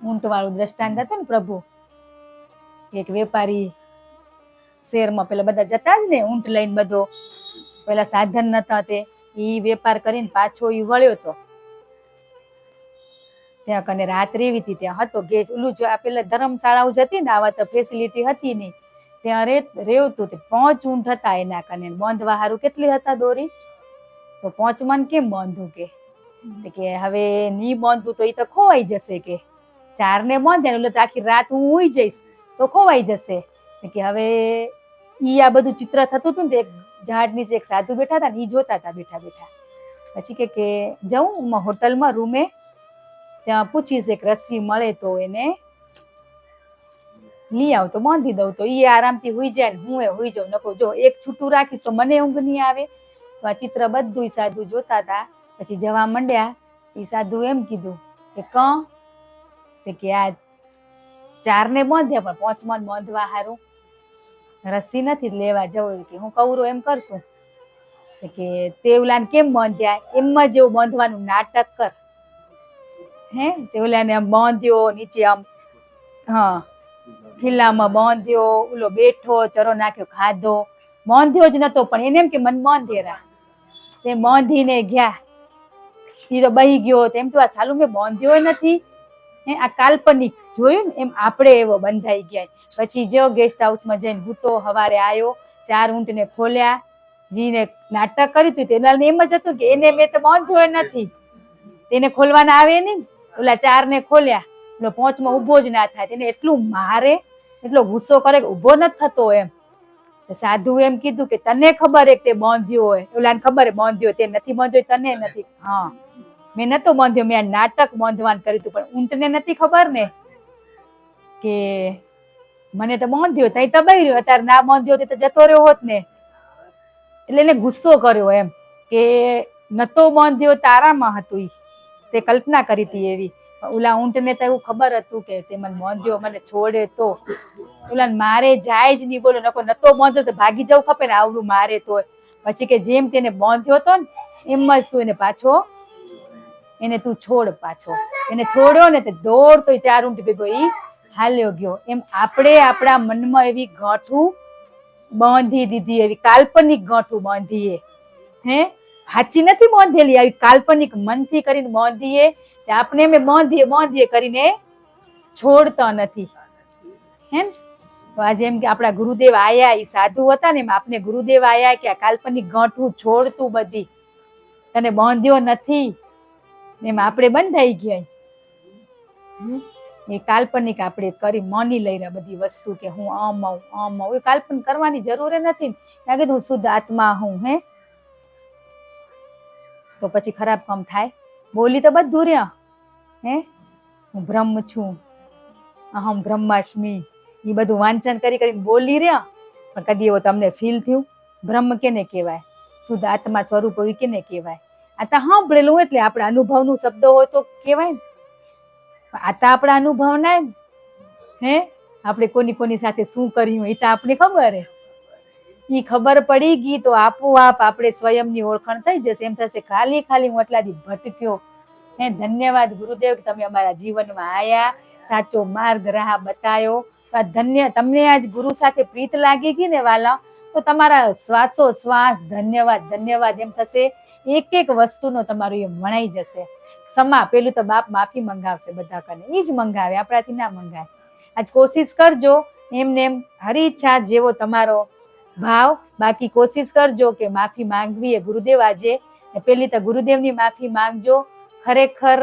ઊંટ વાળું દ્રષ્ટાંત હતું ને પ્રભુ, એક વેપારી શહેરમાં પેલા બધા જતા જ ને ઊંટ લઈને, બધો પેલા સાધન નતા તે ઈ વેપાર કરીને પાછો ઈ વળ્યો તો ત્યાં કને રાત રેવી હતી. ત્યાં હતો ગેસ ઓલું જો પેલા ધર્મશાળાઓ જતી ને, આવા તો ફેસિલિટી હતી નહીં. ત્યાં રેવતું તે 5 ઊંટ હતા એના કને, બાંધવા હારું કેટલી હતા દોરી, તો 5 માં કેમ બાંધું કે હવે ની બાંધવું તો ઈ તો ખોવાઈ જશે, કે 4 ને બાંધે એટલે તો આખી રાત હું ઉઈ જઈશ તો ખોવાઈ જશે. કે હવે ઈ આ બધું ચિત્ર થતું હતું ને, એક ઝાડ નીચે એક સાધુ બેઠા હતા ને, ઈ જોતા હતા બેઠા બેઠા. પછી કે જઉં હોટલમાં રૂમે, ત્યાં પૂછીશ એક રસ્સી મળે તો એને લઈ આવ તો બાંધી દઉં, તો ઈ આરામથી હુઈ જાય ને હું હુઈ જાઉં. નકો જો એક છૂટું રાખીશ તો મને ઊંઘ નહીં આવે. તો આ ચિત્ર બધું સાધુ જોતા હતા. પછી જવા માંડ્યા. એ સાધુ એમ કીધું કે આ 4 ને બાંધ્યા, પણ 5માં બાંધવા હારું રસ્સી નથી લેવા જવું. કે હું કવરો એમ કરતું કે તેવલાને કેમ બાંધ્યા, એમમાં જેવું બાંધવાનું નાટક કર. હે તેવલાને આમ બાંધ્યો નીચે, આમ હા ખીલ્લામાં બાંધ્યો, ઓલો બેઠો ચરો નાખ્યો, ખાધો, બાંધ્યો જ નતો, પણ એને એમ કે મન બાંધેરા. તે બાંધીને ગયા, ઈ તો બહી ગયો. તેમ તો આ સાલું મેં બાંધ્યો નથી. હે આ કાલ્પનિક જોયું ને, એમ આપણે એવો બંધાઈ ગયા. પછી જો ગેસ્ટ હાઉસમાં જઈને ભૂતો હવારે આવ્યો, 4 ઊંટને ખોલ્યા. જીને નાટક કર્યું હતું તેના એમ જ હતું કે એને મેં તો બાંધ્યો નથી, તેને ખોલવાના આવે નહીં. ઓલા 4 ને ખોલ્યા, એટલે 5માં ઉભો જ ના થાય. તેને એટલું મારે, એટલો ગુસ્સો કરે કે ઉભો નથી થતો. એમ સાધુ એમ કીધું કે તને ખબર એક તે બાંધ્યો હોય, ઓલાને ખબર બાંધ્યો, તે નથી બાંધ્યો, તને નથી. હા મેં નતો બાંધ્યો, મેં આ નાટક બાંધવાનું કર્યું હતું, પણ ઊંટને નથી ખબર ને કે મને તો બાંધ્યો, તઈ તો બઈ રહ્યો. અત્યારે ના બાંધ્યો તો જતો રહ્યો હોત ને. એટલે એને ગુસ્સો કર્યો એમ કે નતો બાંધ્યો, તારામાં હતું. તે કલ્પના કરી હતી એવી. ઓલા ઊંટને તો એવું ખબર હતું કે તે મને બાંધ્યો, મને છોડે તો ઓલા મારે જાય જ નહીં. બોલો નતો બાંધ્યો તો ભાગી જવું ખપે ને, આવડું મારે તો. પછી કે જેમ તેને બાંધ્યો હતો ને એમ જ તું એને પાછો એને તું છોડ પાછો. એને છોડ્યો ને તે દોડતો 4 ઊંટ ભેગો ઈ હાલ્યો ગયો. એમ આપણે આપણા મનમાં એવી ગાંઠું બાંધી દીધી, એવી કાલ્પનિક ગાંઠું બાંધીએ, હે સાચી નથી બાંધેલી, આવી કાલ્પનિક મનથી કરીને બાંધીએ, આપણે મેં બાંધીએ કરીને છોડતા નથી. હે તો આજે એમ કે આપણા ગુરુદેવ આયા, એ સાધુ હતા ને, એમ આપને ગુરુદેવ આયા કે આ કાલ્પનિક ગાંઠું છોડતું, બધી તને બાંધ્યો નથી, એમ આપણે બંધાઈ ગયા. એ કાલ્પનિક આપણે કરી માની લઈ રહ્યા બધી વસ્તુ કે હું આમ આવું. એ કાલ્પનિક કરવાની જરૂર નથી. ત્યાં કીધું હું શુદ્ધ આત્મા હું. હે તો પછી ખરાબ કામ થાય? બોલી તો બધું રહ્યા, હે હું બ્રહ્મ છું, અહમ બ્રહ્માસ્મિ, એ બધું વાંચન કરીને બોલી રહ્યા, પણ કદી એવો તમને ફીલ થયું? બ્રહ્મ કેને કહેવાય? શુદ્ધ આત્મા સ્વરૂપ હોય કેને કહેવાય? આ તો સાંભળેલું એટલે આપણા અનુભવનું શબ્દ હોય તો કહેવાય ને. આ તો આપણા અનુભવ ના, હે આપણે કોની સાથે શું કર્યું એ તો આપણે ખબર હે. એ ખબર પડી ગઈ તો આપોઆપ આપણે સ્વયંની ઓળખાણ થઈ જશે. એમ થશે ખાલી હું એટલાથી ભટક્યો. હે ધન્યવાદ ગુરુદેવ કે તમે અમારા જીવનમાં આયા, સાચો માર્ગ રાહ બતાવ્યો. ધન્ય તમને આજ ગુરુ સાથે પ્રીત લાગી ગઈ ને વાલા, તો તમારા શ્વાસો શ્વાસ ધન્યવાદ એમ થશે. એક વસ્તુનો તમારું એ વણાઈ જશે. ક્ષમા, પેલું તો બાપ માફી મંગાવશે બધા કને, એ જ મંગાવે, આપણાથી ના મંગાવે. આજ કોશિશ કરજો એમને એમ હરી ઈચ્છા જેવો તમારો ભાવ. બાકી કોશિશ કરજો કે માફી માંગવી એ ગુરુદેવ આજે પેલી તો ગુરુદેવની માફી માંગજો. ખરેખર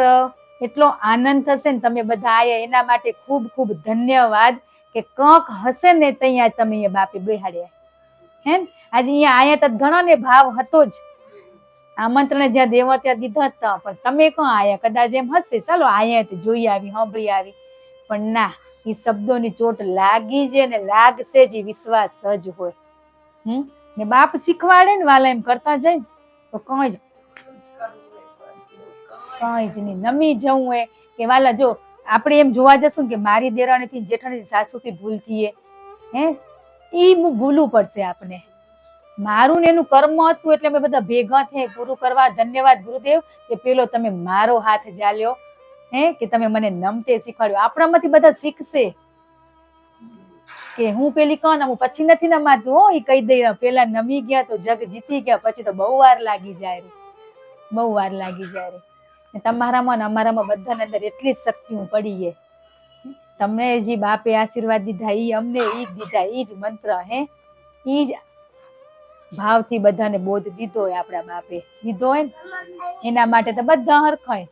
એટલો આનંદ થશે ને, તમે બધા આયા એના માટે ખૂબ ખૂબ ધન્યવાદ. કે કંક હશે ને ત્યાં તમે એ બાપે બેહાડ્યા, હે આજે અહીંયા આયા તો ઘણો ને ભાવ હતો જ. આમંત્રણ જ્યાં દેવા ત્યાં દીધા હતા, પણ તમે ક્યાં આયા? કદાચ એમ હશે ચાલો આયા તો જોઈ આવી, સાંભળી આવી, પણ ના, એ શબ્દોની ચોટ લાગી છે ને લાગશે જ, વિશ્વાસ જ હોય. ને બાપ શીખવાડે ને વાલા, એમ કરતા જાય તો કઈ જ નહીં. નમી જવું હોય કે વાલા, જો આપણે એમ જોવા જશું ને કે મારી દેરાણીથી જેઠાણીથી સાસુથી ભૂલ થઈએ, હે ઈ ભૂલવું પડશે આપણે. મારું ને એનું કર્મ હતું એટલે અમે બધા ભેગા થઈ પૂરું કરવા. ધન્યવાદ ગુરુદેવ કે પેલો તમે મારો હાથ ઝાલ્યો, હે કે તમે મને નમતે શીખવાડ્યું. આપણામાંથી બધા શીખશે કે હું પેલી કોણ, હું પછી નથી નમાતું હો. એ કહી દઈ, પેલા નમી ગયા તો જગ જીતી ગયા, પછી તો બહુ વાર લાગી જાય, બહુ વાર લાગી જાય. તમારામાં ને અમારામાં બધાને અંદર એટલી જ શક્તિ પડી છે. તમને જે બાપે આશીર્વાદ દીધા, ઈ અમને ઈ જ દીધા, ઈ જ મંત્ર, હે ઈ જ ભાવથી બધાને બોધ દીધો હોય. આપણા બાપે દીધો હોય ને, એના માટે તો બધા હરખાય.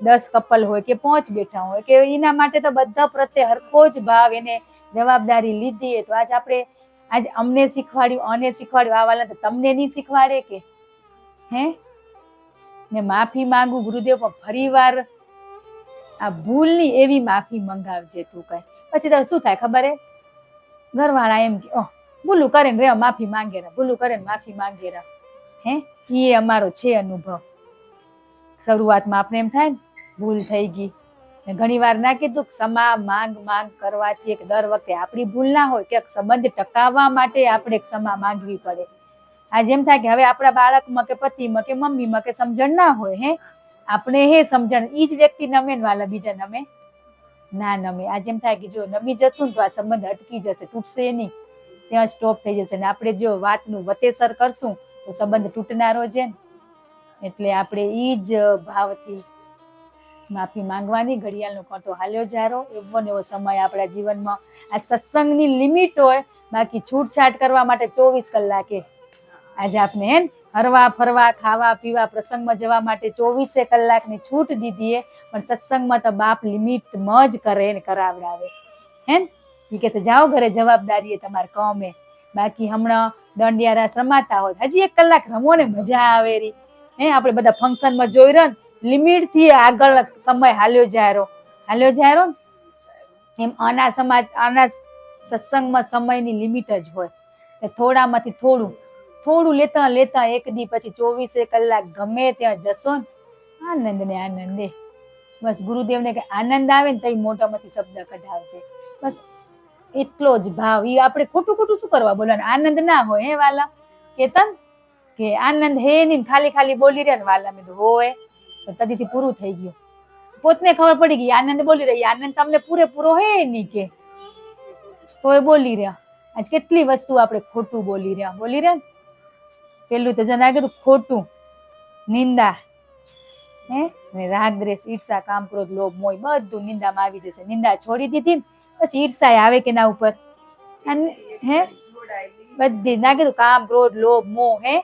10 કપલ હોય કે 5 બેઠા હોય કે એના માટે તો બધા પ્રત્યે હરખો જ ભાવ, એને જવાબદારી લીધી. તો આજ આપણે આજ અમને શીખવાડ્યું, આને શીખવાડ્યું, આ વાલા તો તમને નહીં શીખવાડે કે? હે ને માફી માંગુ ગુરુદેવ, પણ ફરી વાર આ ભૂલની એવી માફી મંગાવજે તું. કઈ પછી તો શું થાય ખબર હે? ઘરવાળા એમ કે ભૂલું કરે ને રે માફી માંગે રા, ભૂલું કરે ને માફી માંગે રા. હે એ અમારો છે અનુભવ. શરૂઆતમાં આપણે એમ થાય ને ભૂલ થઈ ગઈ, ઘણી વાર ના કીધું ક્ષમા માંગ કરવાથી એક દર વખતે આપણી ભૂલ ના હોય કે સંબંધ ટકાવવા માટે આપણે ક્ષમા માંગવી પડે. આજે એમ થાય કે હવે આપણા બાળકમાં કે પતિમાં કે મમ્મીમાં કે સમજણ ના હોય, હે આપણે હે સમજણ, ઈ જ વ્યક્તિ નમે ને વાલા, બીજા નમે ના નમે. આજે એમ થાય કે જો નમી જશું ને તો આ સંબંધ અટકી જશે, તૂટશે નહીં, ત્યાં સ્ટોપ થઈ જશે. ને આપણે જો વાતનું વતેસર કરશું તો સંબંધ તૂટનારો છે ને. એટલે આપણે ઈ જ ભાવથી માફી માંગવાની. ઘડિયાળનો કાંટો હાલ્યો જારો, એવો ને એવો સમય આપણા જીવનમાં. આ સત્સંગની લિમિટ હોય, બાકી છૂટછાટ કરવા માટે 24 કલાકે. આજે આપણે હે હરવા ફરવા ખાવા પીવા પ્રસંગમાં જવા માટે 24 કલાકની છૂટ દીધી, પણ સત્સંગમાં તો બાપ લિમિટમાં જ કરે ને કરાવડાવે. હે એ કે જાઓ ઘરે, જવાબદારી તમારે કામે. બાકી હમણાં દંડિયા રાસ રમાતા હોય, હજી 1 કલાક રમો ને મજા આવે રી. હે આપણે બધા ફંક્શનમાં જોઈ રહ્યા ને, લિમિટ થી આગળ સમય હાલ્યો જાય ને. એમ આના સમાજ, આના સત્સંગમાં સમયની લિમિટ જ હોય. થોડામાંથી થોડું લેતા એક દી પછી 24 કલાક ગમે ત્યાં જશો ને, આનંદ ને આનંદ. બસ ગુરુદેવને કે આનંદ આવે ને તો મોઢામાંથી શબ્દ કઢાવજે, બસ એટલો જ ભાવ. એ આપણે ખોટું શું કરવા બોલવાનું? આનંદ ના હોય હે વાલા? કેતન કે આનંદ હે નહીં, ખાલી બોલી રહ્યા ને વાલા. મેં હોય તો તદીથી પૂરું થઈ ગયું. પોતને ખબર પડી ગઈ આનંદ બોલી રહી, આનંદ તમને પૂરેપૂરો હે નહીં કે તોય બોલી રહ્યા. આજ કેટલી વસ્તુ આપણે ખોટું બોલી રહ્યા ને. પેલું તો જન કીધું ખોટું, નિંદા, હે રાગ દ્વેષ ઈર્ષા કામ ક્રોધ લોભ મોહ બધું નિંદામાં આવી જશે. નિંદા છોડી દીધી ને પછી ઈર્ષા આવે કે ના ઉપર, હે બધી ના કીધું કામ ક્રોધ લોભ મોહ, હે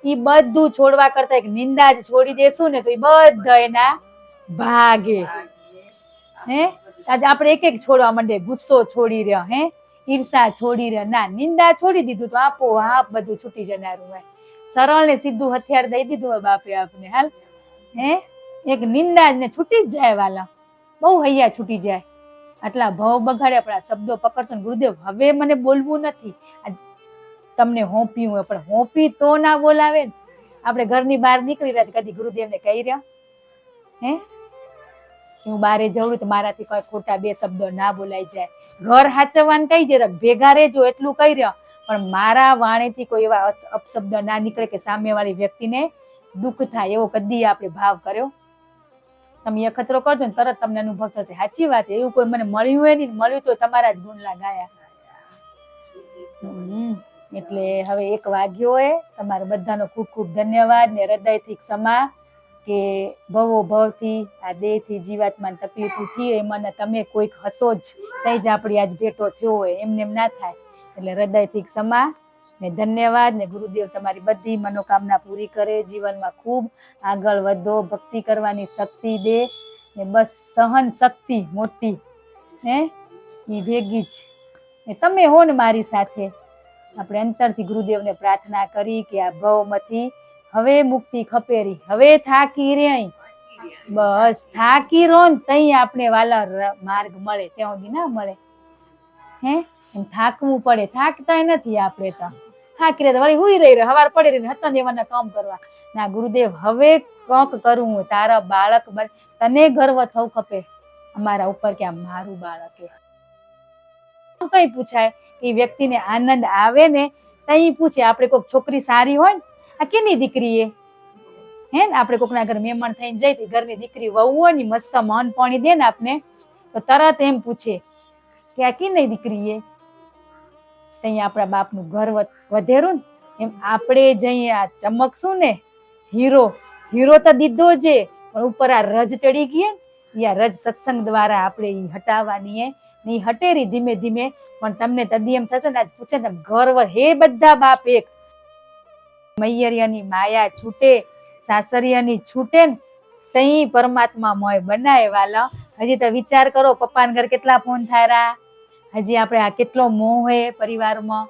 ઈ બધું છોડવા કરતા એક નિંદા જ છોડી દેશું ને તો એ બધા એના ભાગે. હે આજે આપણે એક એક છોડવા માંડે, ગુસ્સો છોડી રહ્યા, હે ઈર્ષા છોડી રહ્યા, ના નિંદા છોડી દીધું તો આપોઆપ બધું છૂટી જનારું હોય. સરળ ને સીધું હથિયાર દઈ દીધું હોય બાપે આપને. હાલ હે એક નિંદા ને છૂટી જ જાય વાલા, બહુ હૈયા છૂટી જાય. આટલા ભાવ બગાડે પણ આ શબ્દો પકડશો ને ગુરુદેવ હવે મને બોલવું નથી, તમને હોંપ્યું હોય પણ હોંપી તો ના બોલાવે ને. આપણે ઘરની બહાર નીકળી રહ્યા કદી ગુરુદેવને કહી રહ્યા, હે હું બારે જવું તો મારાથી કોઈ ખોટા બે શબ્દો ના બોલાઈ જાય. ઘર હાચવવાનું કઈ જરા ભેગા રહેજો એટલું કહી રહ્યા, પણ મારા વાણીથી કોઈ એવા અપશબ્દ ના નીકળે કે સામેવાળી વ્યક્તિને દુઃખ થાય એવો કદી આપણે ભાવ કર્યો. તમે અખતરો કરજો ને તરત તમને અનુભવ થશે. સાચી વાત, એવું કોઈ મને મળ્યું હોય નહીં, મળ્યું તો તમારા જ ગુણલા ગાયા. એટલે હવે 1 વાગ્યો હોય. તમારા બધાનો ખૂબ ખૂબ ધન્યવાદ ને હૃદયથી ક્ષમા કે ભવો ભવથી આ દેહથી જીવાત્માને તકલીફથી એ મને તમે કોઈક હસો જ તઈ જ આપણી આજ ભેટો થયો હોય, એમને એમ ના થાય. એટલે હૃદયથી ક્ષમા ને ધન્યવાદ ને ગુરુદેવ તમારી બધી મનોકામના પૂરી કરે, જીવનમાં ખૂબ આગળ વધો, ભક્તિ કરવાની શક્તિ દે ને બસ સહન શક્તિ મોટી, હે એ ભેગી જ ને તમે હો ને મારી સાથે. આપણે અંતરથી ગુરુદેવને પ્રાર્થના કરી કે આ ભવમાંથી હવે મુક્તિ ખપેરી, હવે થાકી રહી, બસ થાકી રહો ને તઈ આપણે વાલા માર્ગ મળે, ત્યાં સુધી ના મળે. હે એમ થાકવું પડે, થાકતા નથી આપણે તો. થાકી રહે તો વળી હુઈ રહી, હવાર પડી રહીને હતા દેવાના કામ કરવા. ના ગુરુદેવ હવે કોક કરું, તારા બાળક તને ગર્વ થવું ખપે અમારા ઉપર કે આ મારું બાળક. કઈ પૂછાય એ વ્યક્તિને આનંદ આવે ને તઈ પૂછે. આપણે કોઈક છોકરી સારી હોય ને આ કેની દીકરી એ, હે ને આપણે કોકના ઘર મહેમાન થઈને જઈ તો ઘરની દીકરી વહુ હોય ને મસ્ત મન પાણી દે ને આપને તો તરત એમ પૂછે કે આ કેની દીકરી એ. ત્યાં આપણા બાપનું ઘર વધેરું ને એમ આપણે જઈએ આ ચમકશું ને હીરો તો દીધો છે પણ ઉપર આ રજ ચડી ગઈ ને, આ રજ સત્સંગ દ્વારા આપણે ઈ હટાવવાની ને હટેરી ધીમે ધીમે. પણ તમને તદી એમ થશે ને આજ પૂછે ને ગર્વ હે બધા બાપ એક. મૈયરિયાની માયા છૂટે, સાસરિયાની છૂટે ને તઈ પરમાત્મા મોય બનાય વાલા. હજી તો વિચાર કરો પપ્પાના ઘર કેટલા ફોન થાય, હજી આપણે આ કેટલો મોહ હે પરિવારમાં.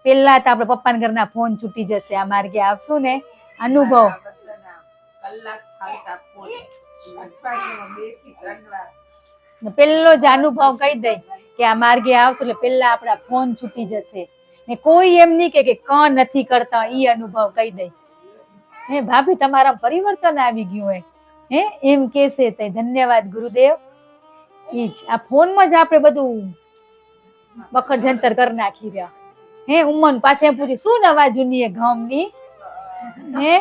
પેલા તો આપણે પપ્પાના ઘરના ફોન છૂટી જશે આ માર્ગે આવશું ને. અનુભવ પેલો જ અનુભવ કહી દઈ કે આ માર્ગે આવશું એટલે પેલા આપણા ફોન છૂટી જશે ને કોઈ એમ નહીં કે ક નથી કરતા, ઈ અનુભવ કહી દઈ. હે ભાભી તમારા પરિવર્તન આવી ગયું હોય, હે એમ કેશે તે ધન્યવાદ ગુરુદેવ. ઈ જ આ ફોનમાં જ આપણે બધું બખડ જંતર કરી નાખી રહ્યા. હે ઉમન પાસે પૂછ્યું શું નવા જૂની ગામની, હે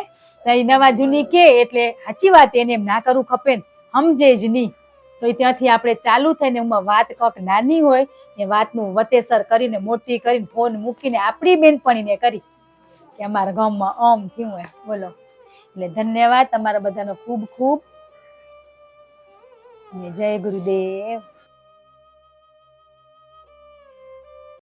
તઈ નવા જૂની કે એટલે સાચી વાત એને એમ ના કરવું ખપે ને, સમજે જ નહીં. તો ત્યાંથી આપણે ચાલુ થઈને ઉમાં વાત કોક નાની હોય એ વાતનું વતેસર કરીને મોટી કરીને ફોન મૂકીને આપણી બેનપણીને કરી કે અમારા ગામમાં આમ થયું હોય. બોલો એટલે ધન્યવાદ તમારા બધાનો ખૂબ ખૂબ જય ગુરુદેવ.